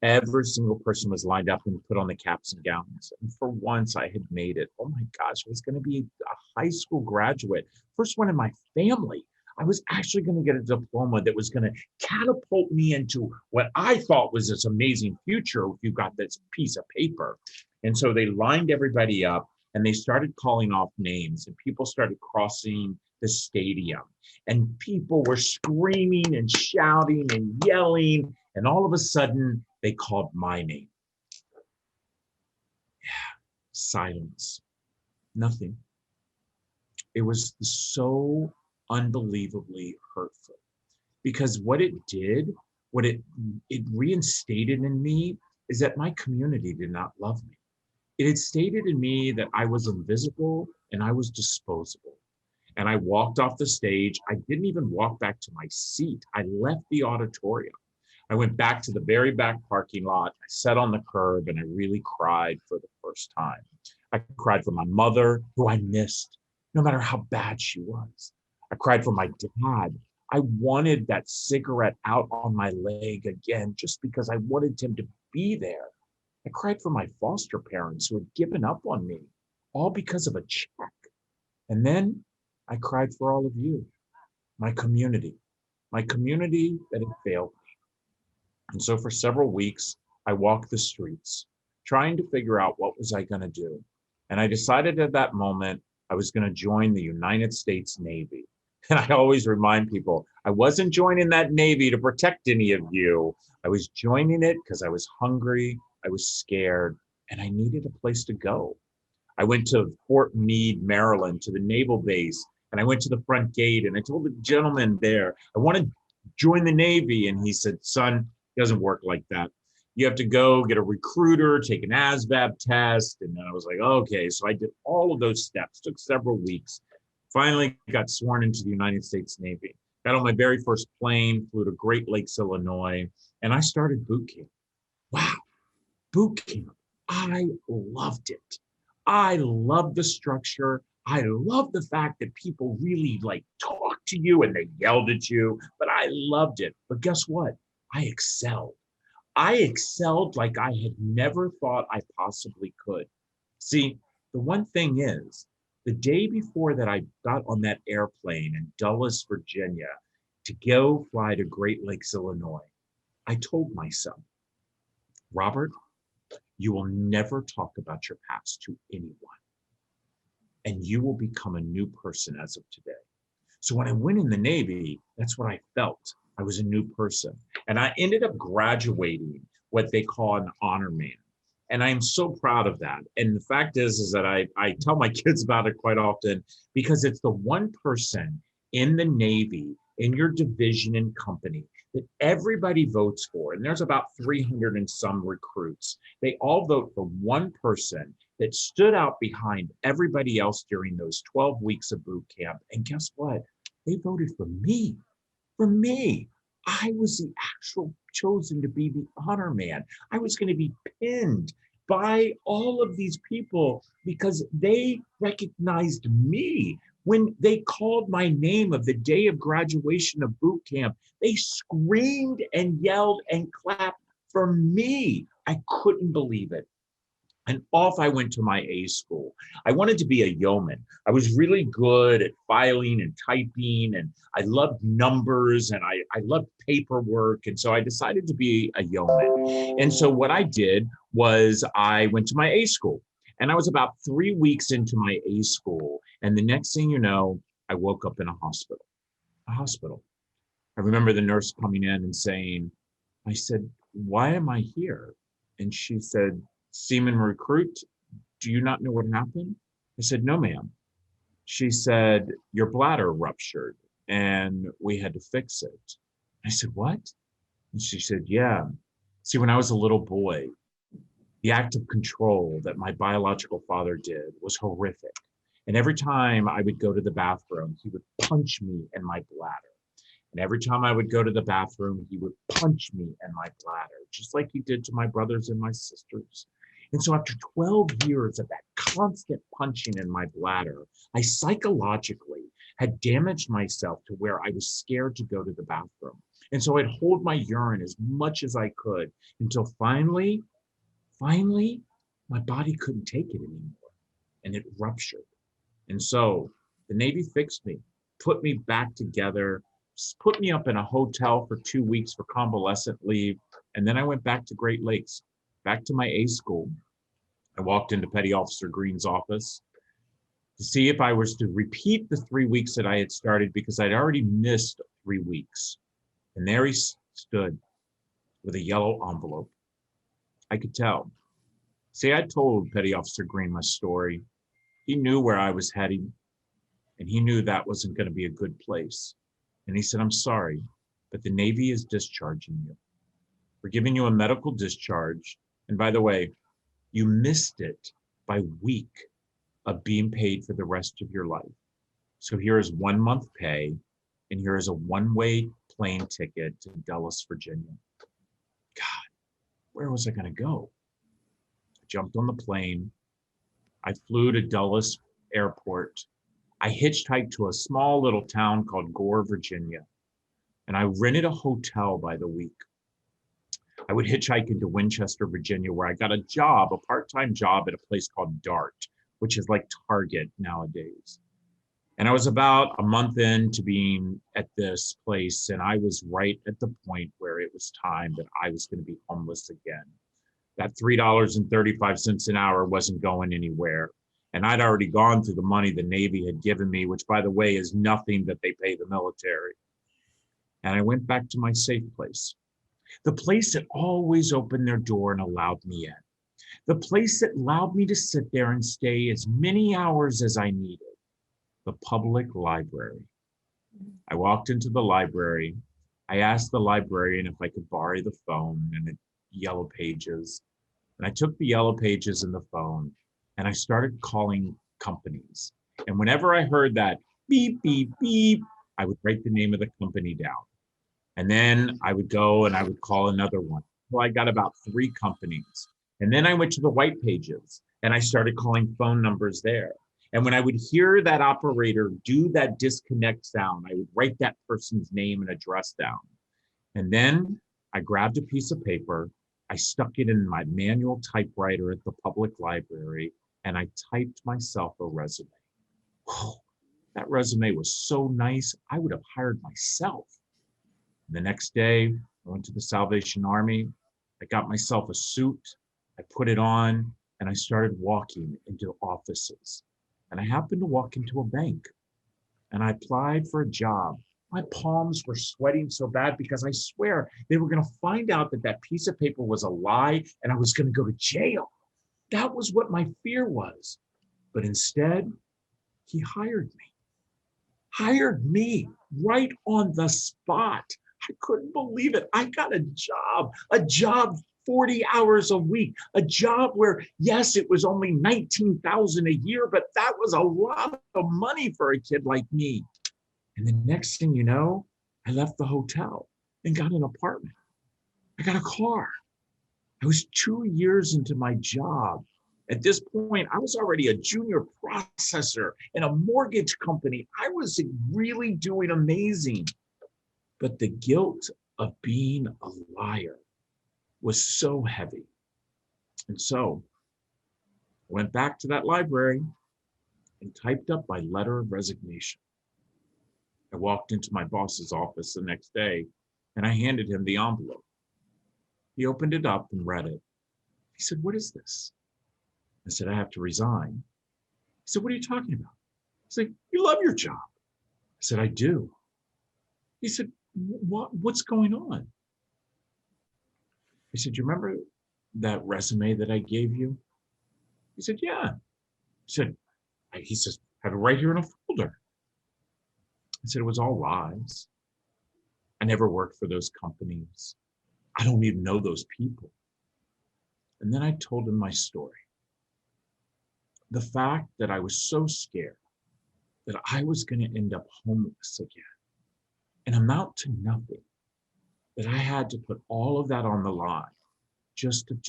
Every single person was lined up and put on the caps and gowns. And for once I had made it. Oh my gosh, I was going to be a high school graduate. First one in my family. I was actually going to get a diploma that was going to catapult me into what I thought was this amazing future if you got this piece of paper. And so they lined everybody up and they started calling off names and people started crossing the stadium and people were screaming and shouting and yelling. And all of a sudden they called my name. Yeah, silence, nothing. It was so unbelievably hurtful because what it did, it reinstated in me is that my community did not love me. It had stated in me that I was invisible and I was disposable. And I walked off the stage. I didn't even walk back to my seat. I left the auditorium. I went back to the very back parking lot. I sat on the curb and I really cried for the first time. I cried for my mother, who I missed, no matter how bad she was. I cried for my dad. I wanted that cigarette out on my leg again, just because I wanted him to be there. I cried for my foster parents who had given up on me, all because of a check. And then I cried for all of you, my community that had failed me. And so for several weeks, I walked the streets, trying to figure out what was I going to do. And I decided at that moment, I was going to join the United States Navy. And I always remind people, I wasn't joining that Navy to protect any of you. I was joining it because I was hungry, I was scared, and I needed a place to go. I went to Fort Meade, Maryland, to the naval base, and I went to the front gate, and I told the gentleman there, I want to join the Navy. And he said, son, it doesn't work like that. You have to go get a recruiter, take an ASVAB test. And then I was like, okay. So I did all of those steps, took several weeks. Finally got sworn into the United States Navy. Got on my very first plane, flew to Great Lakes, Illinois, and I started boot camp. Wow, boot camp. I loved it. I loved the structure. I loved the fact that people really talked to you and they yelled at you, but I loved it. But guess what? I excelled. I excelled like I had never thought I possibly could. See, the one thing is, the day before that I got on that airplane in Dulles, Virginia, to go fly to Great Lakes, Illinois, I told myself, Robert, you will never talk about your past to anyone, and you will become a new person as of today. So when I went in the Navy, that's what I felt. I was a new person. And I ended up graduating what they call an honor man. And I'm so proud of that. And the fact is that I tell my kids about it quite often because it's the one person in the Navy, in your division and company, that everybody votes for. And there's about 300 and some recruits. They all vote for one person. that stood out behind everybody else during those 12 weeks of boot camp. And guess what? They voted for me. For me. I was the actual chosen to be the honor man. I was going to be pinned by all of these people because they recognized me. When they called my name of the day of graduation of boot camp, they screamed and yelled and clapped for me. I couldn't believe it. And off I went to my A school. I wanted to be a yeoman. I was really good at filing and typing, and I loved numbers, and I loved paperwork. And so I decided to be a yeoman. And so what I did was I went to my A school, and I was about 3 weeks into my A school. And the next thing you know, I woke up in a hospital. I remember the nurse coming in and saying, I said, "Why am I here?" And she said, "Seaman recruit, do you not know what happened?" I said, "No, ma'am." She said, "Your bladder ruptured and we had to fix it." I said, "What?" And she said, "Yeah. See, when I was a little boy, the act of control that my biological father did was horrific. And every time I would go to the bathroom, he would punch me in my bladder. And every time I would go to the bathroom, he would punch me in my bladder, just like he did to my brothers and my sisters. And so after 12 years of that constant punching in my bladder, I psychologically had damaged myself to where I was scared to go to the bathroom. And so I'd hold my urine as much as I could until finally, my body couldn't take it anymore and it ruptured. And so the Navy fixed me, put me back together, put me up in a hotel for 2 weeks for convalescent leave. And then I went back to Great Lakes, back to my A school. I walked into Petty Officer Green's office to see if I was to repeat the 3 weeks that I had started because I'd already missed 3 weeks. And there he stood with a yellow envelope. I could tell. See, I told Petty Officer Green my story. He knew where I was heading, and he knew that wasn't going to be a good place. And he said, "I'm sorry, but the Navy is discharging you. We're giving you a medical discharge. And by the way, you missed it by a week of being paid for the rest of your life. So here is 1 month pay, and here is a one-way plane ticket to Dulles, Virginia." God, where was I going to go? I jumped on the plane. I flew to Dulles Airport. I hitchhiked to a small little town called Gore, Virginia, and I rented a hotel by the week. I would hitchhike into Winchester, Virginia, where I got a job, a part-time job at a place called DART, which is like Target nowadays. And I was about a month into being at this place, and I was right at the point where it was time that I was going to be homeless again. That $3.35 an hour wasn't going anywhere. And I'd already gone through the money the Navy had given me, which, by the way, is nothing that they pay the military. And I went back to my safe place. The place that always opened their door and allowed me in. The place that allowed me to sit there and stay as many hours as I needed. The public library. I walked into the library. I asked the librarian if I could borrow the phone and the yellow pages. And I took the yellow pages and the phone, and I started calling companies. And whenever I heard that beep, beep, beep, I would write the name of the company down. And then I would go and I would call another one. Well, I got about 3 companies. And then I went to the white pages and I started calling phone numbers there. And when I would hear that operator do that disconnect sound, I would write that person's name and address down. And then I grabbed a piece of paper, I stuck it in my manual typewriter at the public library, and I typed myself a resume. Whew, that resume was so nice, I would have hired myself. The next day, I went to the Salvation Army. I got myself a suit. I put it on, and I started walking into offices. And I happened to walk into a bank, and I applied for a job. My palms were sweating so bad because I swear they were going to find out that that piece of paper was a lie, and I was going to go to jail. That was what my fear was. But instead, he hired me right on the spot. I couldn't believe it. I got a job 40 hours a week, a job where, yes, it was only $19,000 a year, but that was a lot of money for a kid like me. And the next thing you know, I left the hotel and got an apartment. I got a car. I was 2 years into my job. At this point, I was already a junior processor in a mortgage company. I was really doing amazing. But the guilt of being a liar was so heavy. And so I went back to that library and typed up my letter of resignation. I walked into my boss's office the next day and I handed him the envelope. He opened it up and read it. He said, "What is this?" I said, "I have to resign." He said, "What are you talking about?" I said, "You love your job." I said, "I do." He said, "What's going on?" I said, "You remember that resume that I gave you?" He said, "Yeah." He says, "I have it right here in a folder." I said, "It was all lies. I never worked for those companies. I don't even know those people." And then I told him my story. The fact that I was so scared that I was going to end up homeless again and amount to nothing, that I had to put all of that on the line just to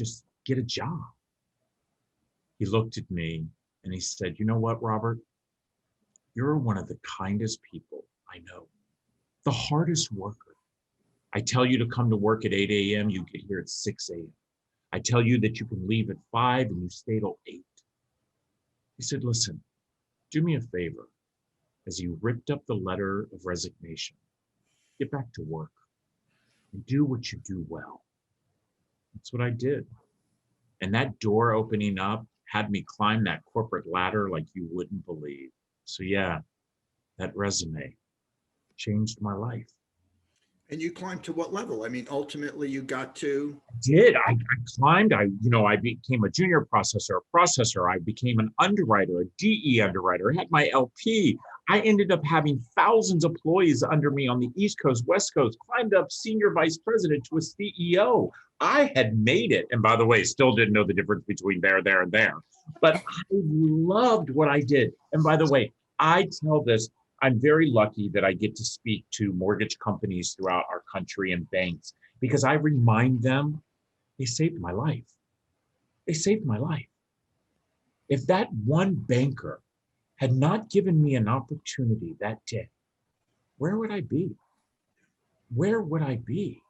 get a job. He looked at me and he said, "You know what, Robert? You're one of the kindest people I know, the hardest worker. I tell you to come to work at 8 a.m., you get here at 6 a.m. I tell you that you can leave at 5 and you stay till 8. He said, "Listen, do me a favor. As you ripped up the letter of resignation, get back to work and do what you do well." That's what I did. And that door opening up had me climb that corporate ladder like you wouldn't believe. So yeah, that resume changed my life. And you climbed to what level? I mean, ultimately you got to. I climbed. I became a junior processor. I became an underwriter, a DE underwriter. I had my LP. I ended up having thousands of employees under me on the East Coast, West Coast, climbed up senior vice president to a CEO. I had made it. And by the way, still didn't know the difference between there, and there. But I loved what I did. And by the way, I tell this, I'm very lucky that I get to speak to mortgage companies throughout our country and banks, because I remind them they saved my life. They saved my life. If that one banker had not given me an opportunity that day, where would I be? Where would I be?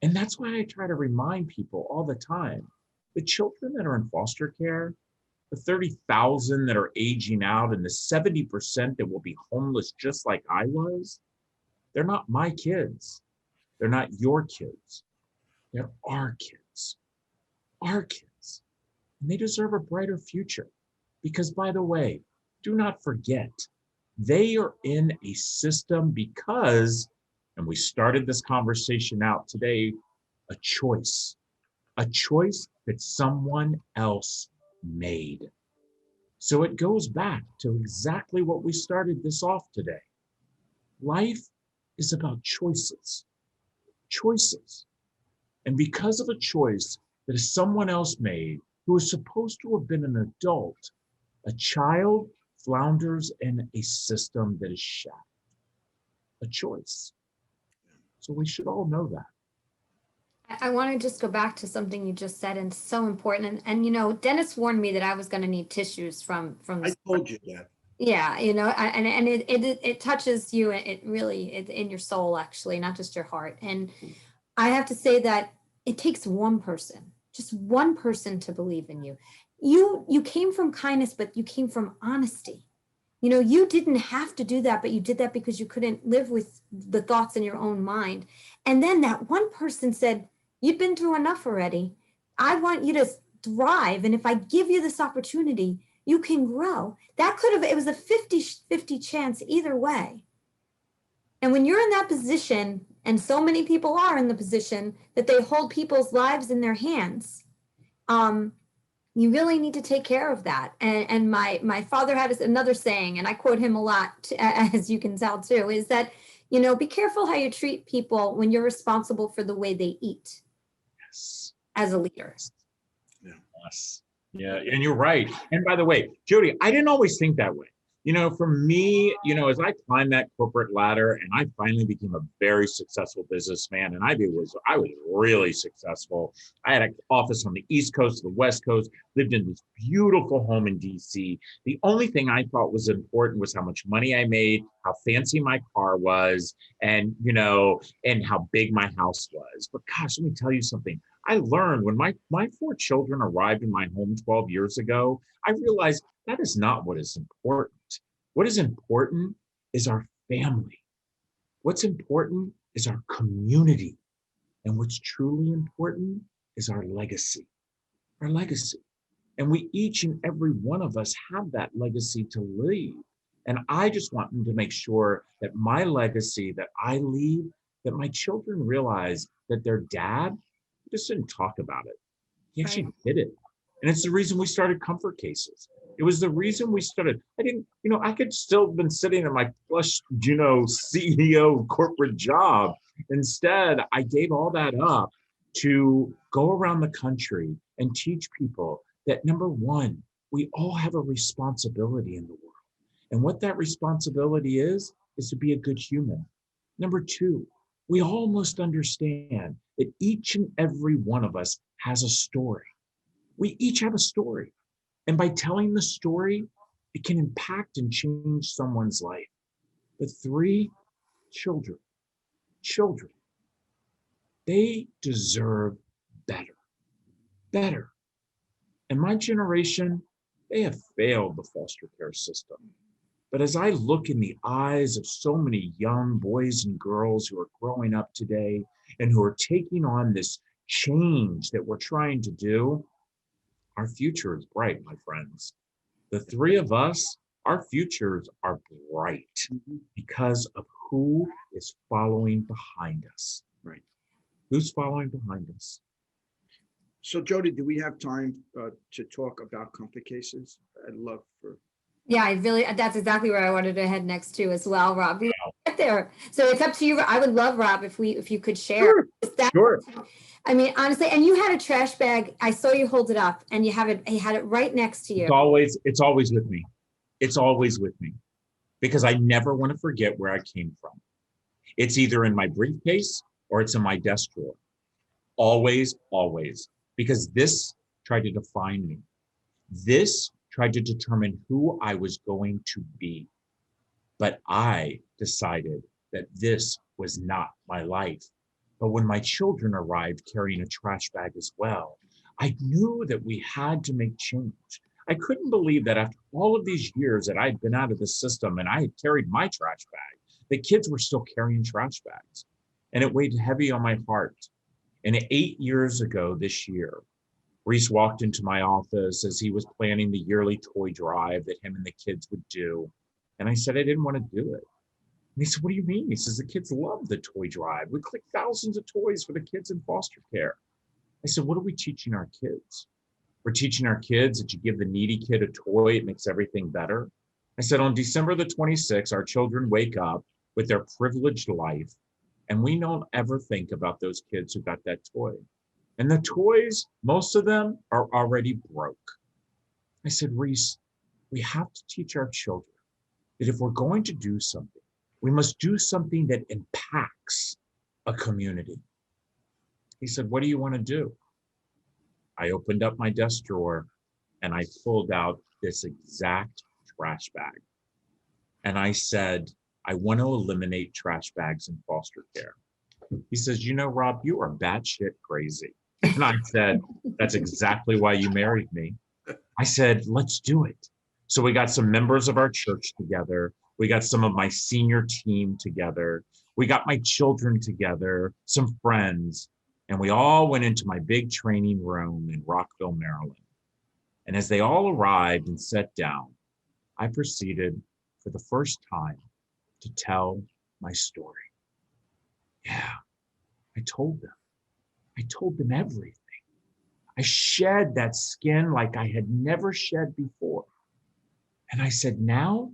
And that's why I try to remind people all the time, the children that are in foster care, the 30,000 that are aging out, and the 70% that will be homeless just like I was, they're not my kids. They're not your kids. They're our kids. Our kids. And they deserve a brighter future. Because, by the way, do not forget, they are in a system because, and we started this conversation out today, a choice that someone else made. So it goes back to exactly what we started this off today. Life is about choices. And because of a choice that someone else made, who is supposed to have been an adult, a child flounders in a system that is shattered. A choice. So we should all know that. I want to just go back to something you just said, and it's so important. And you know, Dennis warned me that I was going to need tissues from. I told you that. Yeah, you know, and it touches you. It really in your soul, actually, not just your heart. And I have to say that it takes one person, just one person, to believe in you. You came from kindness, but you came from honesty. You know, you didn't have to do that, but you did that because you couldn't live with the thoughts in your own mind. And then that one person said, "You've been through enough already. I want you to thrive. And if I give you this opportunity, you can grow." It was a 50-50 chance either way. And when you're in that position, and so many people are in the position that they hold people's lives in their hands, you really need to take care of that. And my father had another saying, and I quote him a lot, as you can tell too, is that, you know, be careful how you treat people when you're responsible for the way they eat. Yes. as a leader. Yes. Yeah. And you're right. And by the way, Jody, I didn't always think that way. For me, as I climbed that corporate ladder and I finally became a very successful businessman, and I was really successful. I had an office on the East Coast, the West Coast, lived in this beautiful home in DC. The only thing I thought was important was how much money I made, how fancy my car was, and, and how big my house was. But gosh, let me tell you something. I learned when my 4 children arrived in my home 12 years ago, I realized that is not what is important. What is important is our family. What's important is our community. And what's truly important is our legacy. Our legacy. And we each and every one of us have that legacy to leave. And I just want to make sure that my legacy that I leave, that my children realize that their dad just didn't talk about it. He actually did it. And it's the reason we started Comfort Cases. It was the reason we started. I could still have been sitting in my plush, CEO corporate job. Instead, I gave all that up to go around the country and teach people that, number one, we all have a responsibility in the world. And what that responsibility is to be a good human. Number two, we all must understand that each and every one of us has a story. We each have a story. And by telling the story, it can impact and change someone's life. But 3, children, they deserve better. And my generation, they have failed the foster care system. But as I look in the eyes of so many young boys and girls who are growing up today and who are taking on this change that we're trying to do, our future is bright, my friends. The 3 of us, our futures are bright because of who is following behind us. Right. Who's following behind us? So, Jody, do we have time to talk about Comfort Cases? I'd love for. Yeah, that's exactly where I wanted to head next to as well, Rob. We get there. So it's up to you. I would love, Rob, if you could share. Sure. I mean, honestly, and you had a trash bag. I saw you hold it up and you had it right next to you. It's always with me. It's always with me because I never want to forget where I came from. It's either in my briefcase or it's in my desk drawer. Always, because this tried to define me. This tried to determine who I was going to be. But I decided that this was not my life. But when my children arrived carrying a trash bag as well, I knew that we had to make change. I couldn't believe that after all of these years that I'd been out of the system and I had carried my trash bag, the kids were still carrying trash bags. And it weighed heavy on my heart. And 8 years ago this year, Reese walked into my office as he was planning the yearly toy drive that him and the kids would do. And I said, I didn't want to do it. And he said, what do you mean? He says, the kids love the toy drive. We collect thousands of toys for the kids in foster care. I said, what are we teaching our kids? We're teaching our kids that you give the needy kid a toy, it makes everything better. I said, on December the 26th, our children wake up with their privileged life, and we don't ever think about those kids who got that toy. And the toys, most of them are already broke. I said, Reese, we have to teach our children that if we're going to do something, we must do something that impacts a community. He said, what do you want to do? I opened up my desk drawer and I pulled out this exact trash bag. And I said, I want to eliminate trash bags in foster care. He says, Rob, you are batshit crazy. And I said, that's exactly why you married me. I said, let's do it. So we got some members of our church together. We got some of my senior team together. We got my children together, some friends, and we all went into my big training room in Rockville, Maryland. And as they all arrived and sat down, I proceeded for the first time to tell my story. Yeah, I told them everything. I shed that skin like I had never shed before. And I said, now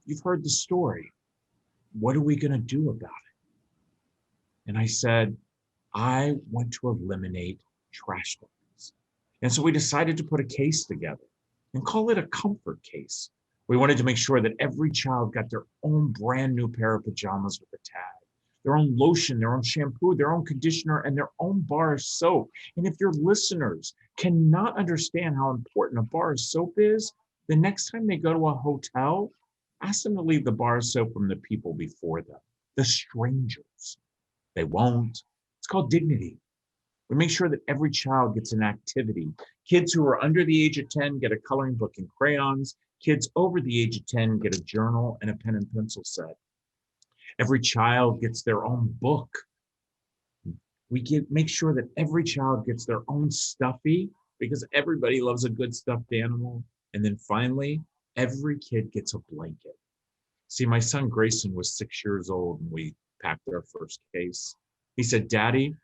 you've heard the story. What are we going to do about it? And I said, I want to eliminate trash bags. And so we decided to put a case together and call it a comfort case. We wanted to make sure that every child got their own brand new pair of pajamas with a tag, their own lotion, their own shampoo, their own conditioner, and their own bar of soap. And if your listeners cannot understand how important a bar of soap is, the next time they go to a hotel, ask them to leave the bar of soap from the people before them, the strangers. They won't. It's called dignity. We make sure that every child gets an activity. Kids who are under the age of 10 get a coloring book and crayons. Kids over the age of 10 get a journal and a pen and pencil set. Every child gets their own book. Make sure that every child gets their own stuffy, because everybody loves a good stuffed animal. And then finally, every kid gets a blanket. See, my son Grayson was 6 years old when we packed our first case. He said, "Daddy,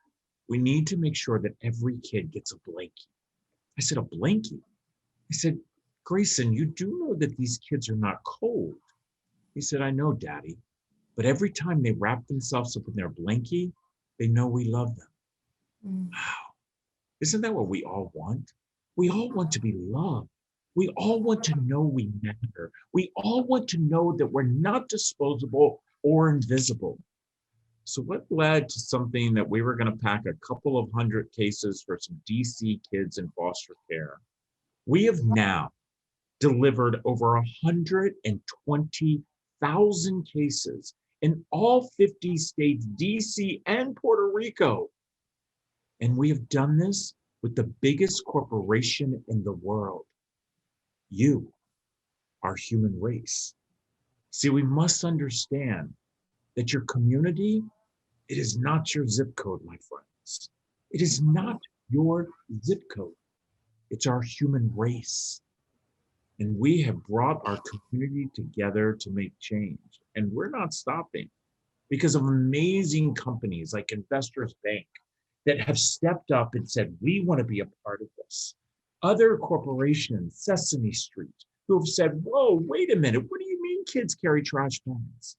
we need to make sure that every kid gets a blankie." I said, "A blankie?" I said, "Grayson, you do know that these kids are not cold." He said, "I know, Daddy, but every time they wrap themselves up in their blankie, they know we love them." Wow. Isn't that what we all want? We all want to be loved. We all want to know we matter. We all want to know that we're not disposable or invisible. So what led to something that we were going to pack a couple of hundred cases for some DC kids in foster care? We have now delivered over 120,000 cases in all 50 states, DC and Puerto Rico. And we have done this with the biggest corporation in the world. You, our human race. See, we must understand that your community, it is not your zip code, my friends. It is not your zip code. It's our human race. And we have brought our community together to make change. And we're not stopping because of amazing companies like Investors Bank that have stepped up and said, we want to be a part of this. Other corporations, Sesame Street, who have said, whoa, wait a minute, what do you mean kids carry trash bags?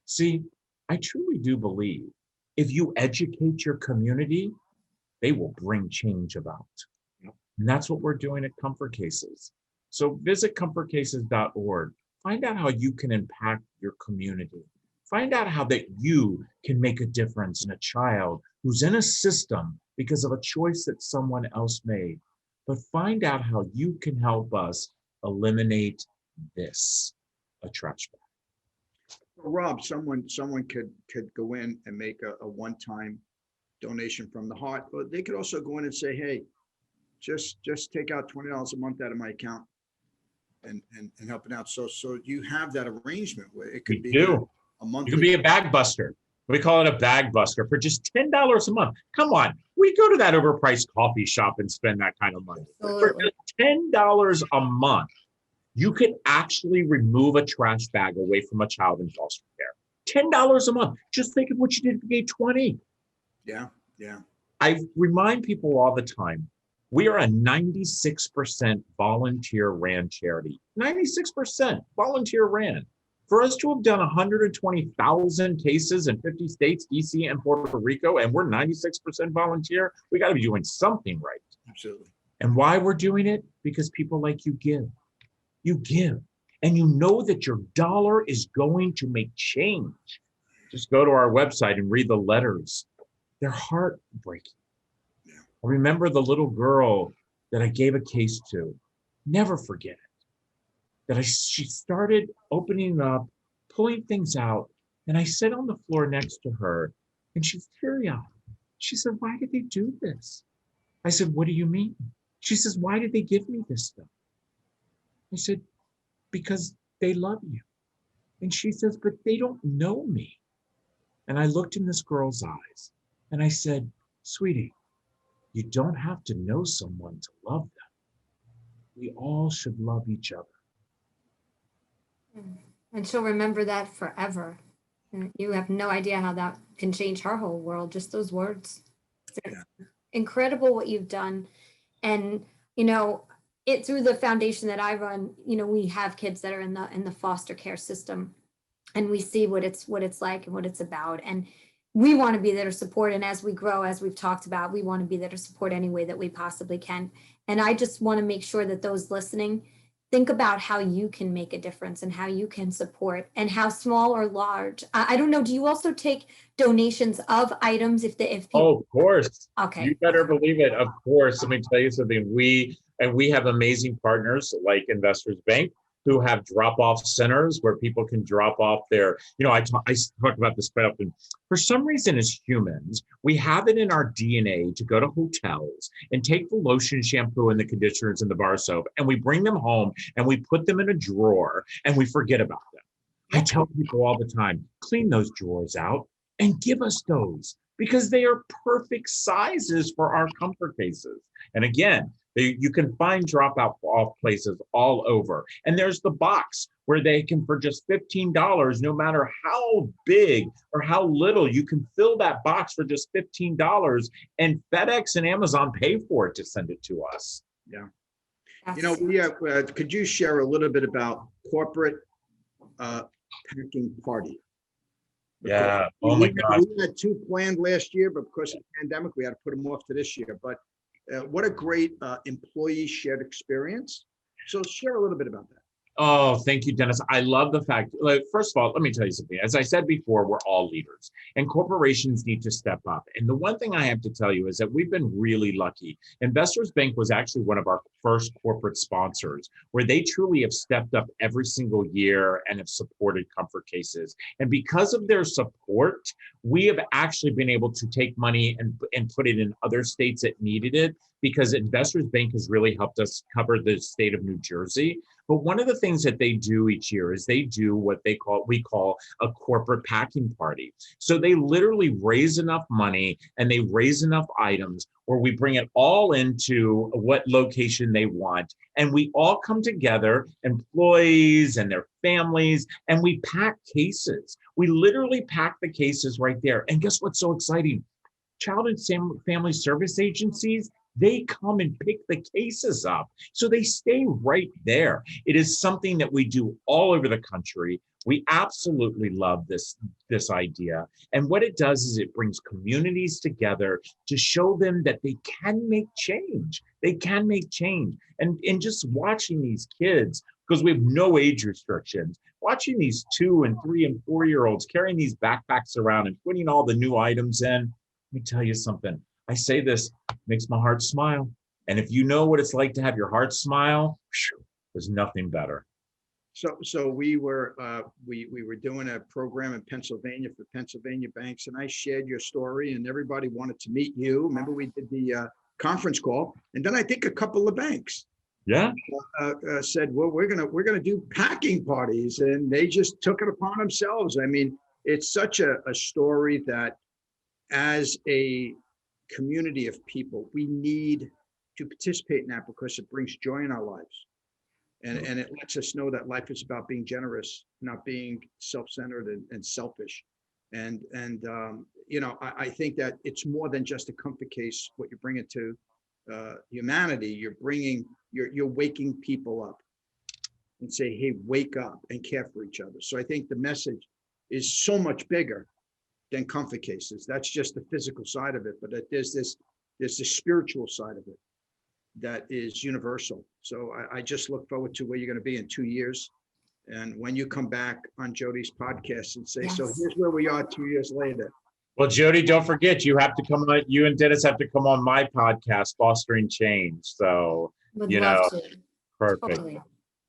See, I truly do believe if you educate your community, they will bring change about. And that's what we're doing at Comfort Cases. So visit comfortcases.org. Find out how you can impact your community. Find out how that you can make a difference in a child who's in a system because of a choice that someone else made. But find out how you can help us eliminate this, a trash bag. Rob, someone could go in and make a one-time donation from the heart, but they could also go in and say, hey, just take out $20 a month out of my account and help it out. So you have that arrangement where it could be a monthly. You could be a bag buster. We call it a bag buster for just $10 a month. Come on, we go to that overpriced coffee shop and spend that kind of money. For just $10 a month, you could actually remove a trash bag away from a child in foster care. $10 a month. Just think of what you did if you gave 20. Yeah. I remind people all the time, we are a 96% volunteer ran charity. 96% volunteer ran. For us to have done 120,000 cases in 50 states, DC and Puerto Rico, and we're 96% volunteer, we got to be doing something right. Absolutely. And why we're doing it? Because people like you give. You give. And you know that your dollar is going to make change. Just go to our website and read the letters. They're heartbreaking. Yeah. I remember the little girl that I gave a case to. Never forget it. She started opening up, pulling things out, and I sat on the floor next to her, and she's teary-eyed. She said, why did they do this? I said, what do you mean? She says, why did they give me this stuff? I said, because they love you. And she says, but they don't know me. And I looked in this girl's eyes, and I said, sweetie, you don't have to know someone to love them. We all should love each other. And she'll remember that forever. And you have no idea how that can change her whole world, just those words. It's incredible what you've done. And, it through the foundation that I run, we have kids that are in the foster care system, and we see what it's like and what it's about. And we want to be there to support. And as we grow, as we've talked about, we want to be there to support any way that we possibly can. And I just want to make sure that those listening think about how you can make a difference and how you can support, and how small or large. I don't know. Do you also take donations of items if people? Oh, of course. Okay. You better believe it. Of course. Let me tell you something. We have amazing partners like Investors Bank, who have drop-off centers where people can drop off their, I talk about this quite often. For some reason, as humans, we have it in our DNA to go to hotels and take the lotion, shampoo, and the conditioners and the bar soap, and we bring them home and we put them in a drawer and we forget about them. I tell people all the time, clean those drawers out and give us those, because they are perfect sizes for our comfort cases. And again, you can find drop-off places all over. And there's the box where they can, for just $15, no matter how big or how little, you can fill that box for just $15, and FedEx and Amazon pay for it to send it to us. Yeah. We could you share a little bit about corporate packing party? Yeah. Oh my gosh. We had 2 planned last year, but because of the pandemic, we had to put them off to this year. But what a great employee shared experience. So share a little bit about that. Oh, thank you, Dennis. I love the fact, first of all, let me tell you something. As I said before, we're all leaders and corporations need to step up. And the one thing I have to tell you is that we've been really lucky. Investors Bank was actually one of our first corporate sponsors, where they truly have stepped up every single year and have supported comfort cases. And because of their support, we have actually been able to take money and put it in other states that needed it, because Investors Bank has really helped us cover the state of New Jersey. But one of the things that they do each year is they do what we call a corporate packing party. So they literally raise enough money and they raise enough items where we bring it all into what location they want. And we all come together, employees and their families, and we pack cases. We literally pack the cases right there. And guess what's so exciting? Child and family service agencies, they come and pick the cases up. So they stay right there. It is something that we do all over the country. We absolutely love this idea. And what it does is it brings communities together to show them that they can make change. They can make change. And just watching these kids, because we have no age restrictions, watching these 2 and 3 and 4-year-olds carrying these backpacks around and putting all the new items in, let me tell you something. I say this, makes my heart smile. And if you know what it's like to have your heart smile, there's nothing better. So we were doing a program in Pennsylvania for Pennsylvania banks, and I shared your story, and everybody wanted to meet you. Remember, we did the conference call, and then I think a couple of banks said, well, we're gonna do packing parties, and they just took it upon themselves. I mean, it's such a story that, as a community of people, we need to participate in that, because it brings joy in our lives. And it lets us know that life is about being generous, not being self-centered and selfish. And I think that it's more than just a comfort case, what you're bringing to humanity. You're waking people up and say, hey, wake up and care for each other. So I think the message is so much bigger than comfort cases. That's just the physical side of it. But there's this spiritual side of it that is universal. So I just look forward to where you're going to be in 2 years. And when you come back on Jody's podcast and say, yes. So here's where we are 2 years later. Well, Jody, don't forget, you and Dennis have to come on my podcast, Fostering Change. So, Would love to. Perfect. Totally.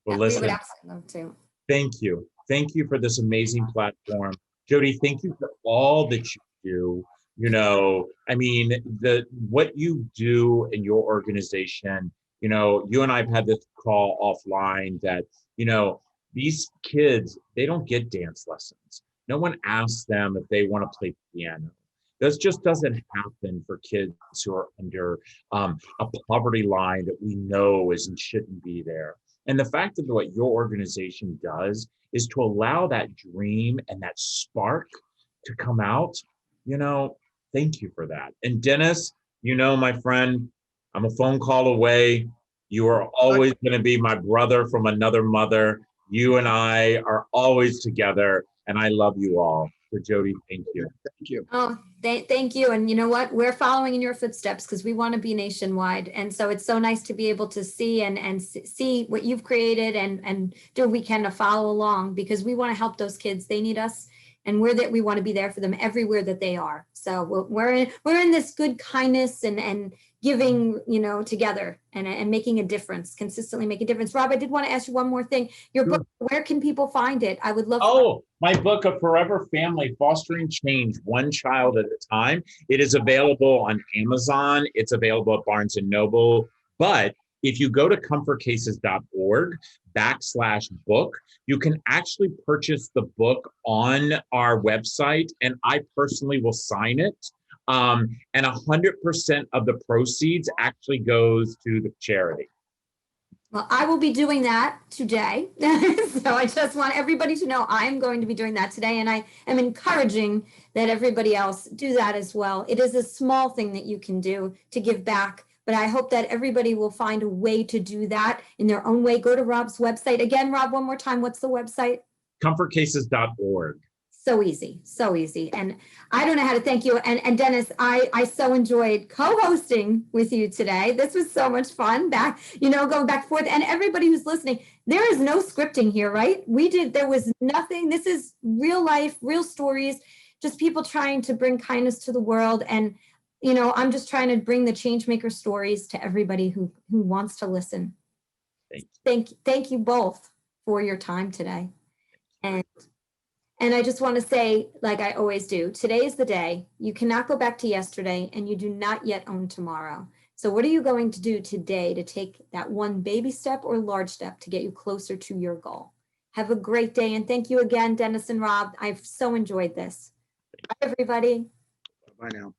Well, listen, we would absolutely love to. Thank you. Thank you for this amazing platform. Jody, thank you for all that you do. I mean, what you do in your organization, you and I have had this call offline that, these kids, they don't get dance lessons. No one asks them if they want to play piano. This just doesn't happen for kids who are under a poverty line that we know is and shouldn't be there. And the fact that what your organization does is to allow that dream and that spark to come out, thank you for that. And Dennis, my friend, I'm a phone call away. You are always going to be my brother from another mother. You and I are always together, and I love you all. So Jody, thank you. Thank you. Oh, thank you. And you know what? We're following in your footsteps because we want to be nationwide. And so it's so nice to be able to see and see what you've created and do what we can to follow along, because we want to help those kids. They need us, and we want to be there for them everywhere that they are. So we're in this good kindness and giving, together and making a difference, consistently make a difference. Rob, I did want to ask you one more thing. Your book, where can people find it? I would love. My book, A Forever Family, Fostering Change, One Child at a Time. It is available on Amazon. It's available at Barnes & Noble. But if you go to comfortcases.org/book, you can actually purchase the book on our website, and I personally will sign it. And 100% of the proceeds actually goes to the charity. Well, I will be doing that today. So I just want everybody to know I'm going to be doing that today. And I am encouraging that everybody else do that as well. It is a small thing that you can do to give back, but I hope that everybody will find a way to do that in their own way. Go to Rob's website. Again, Rob, one more time, what's the website? Comfortcases.org. So easy, so easy. And I don't know how to thank you. And Dennis, I so enjoyed co-hosting with you today. This was so much fun, going back and forth. And everybody who's listening, there is no scripting here, right? There was nothing. This is real life, real stories, just people trying to bring kindness to the world. And, I'm just trying to bring the Changemaker stories to everybody who wants to listen. Thank you both for your time today. And I just want to say, like I always do, today is the day. You cannot go back to yesterday, and you do not yet own tomorrow. So what are you going to do today to take that one baby step or large step to get you closer to your goal? Have a great day. And thank you again, Dennis and Rob. I've so enjoyed this. Bye, everybody. Bye now.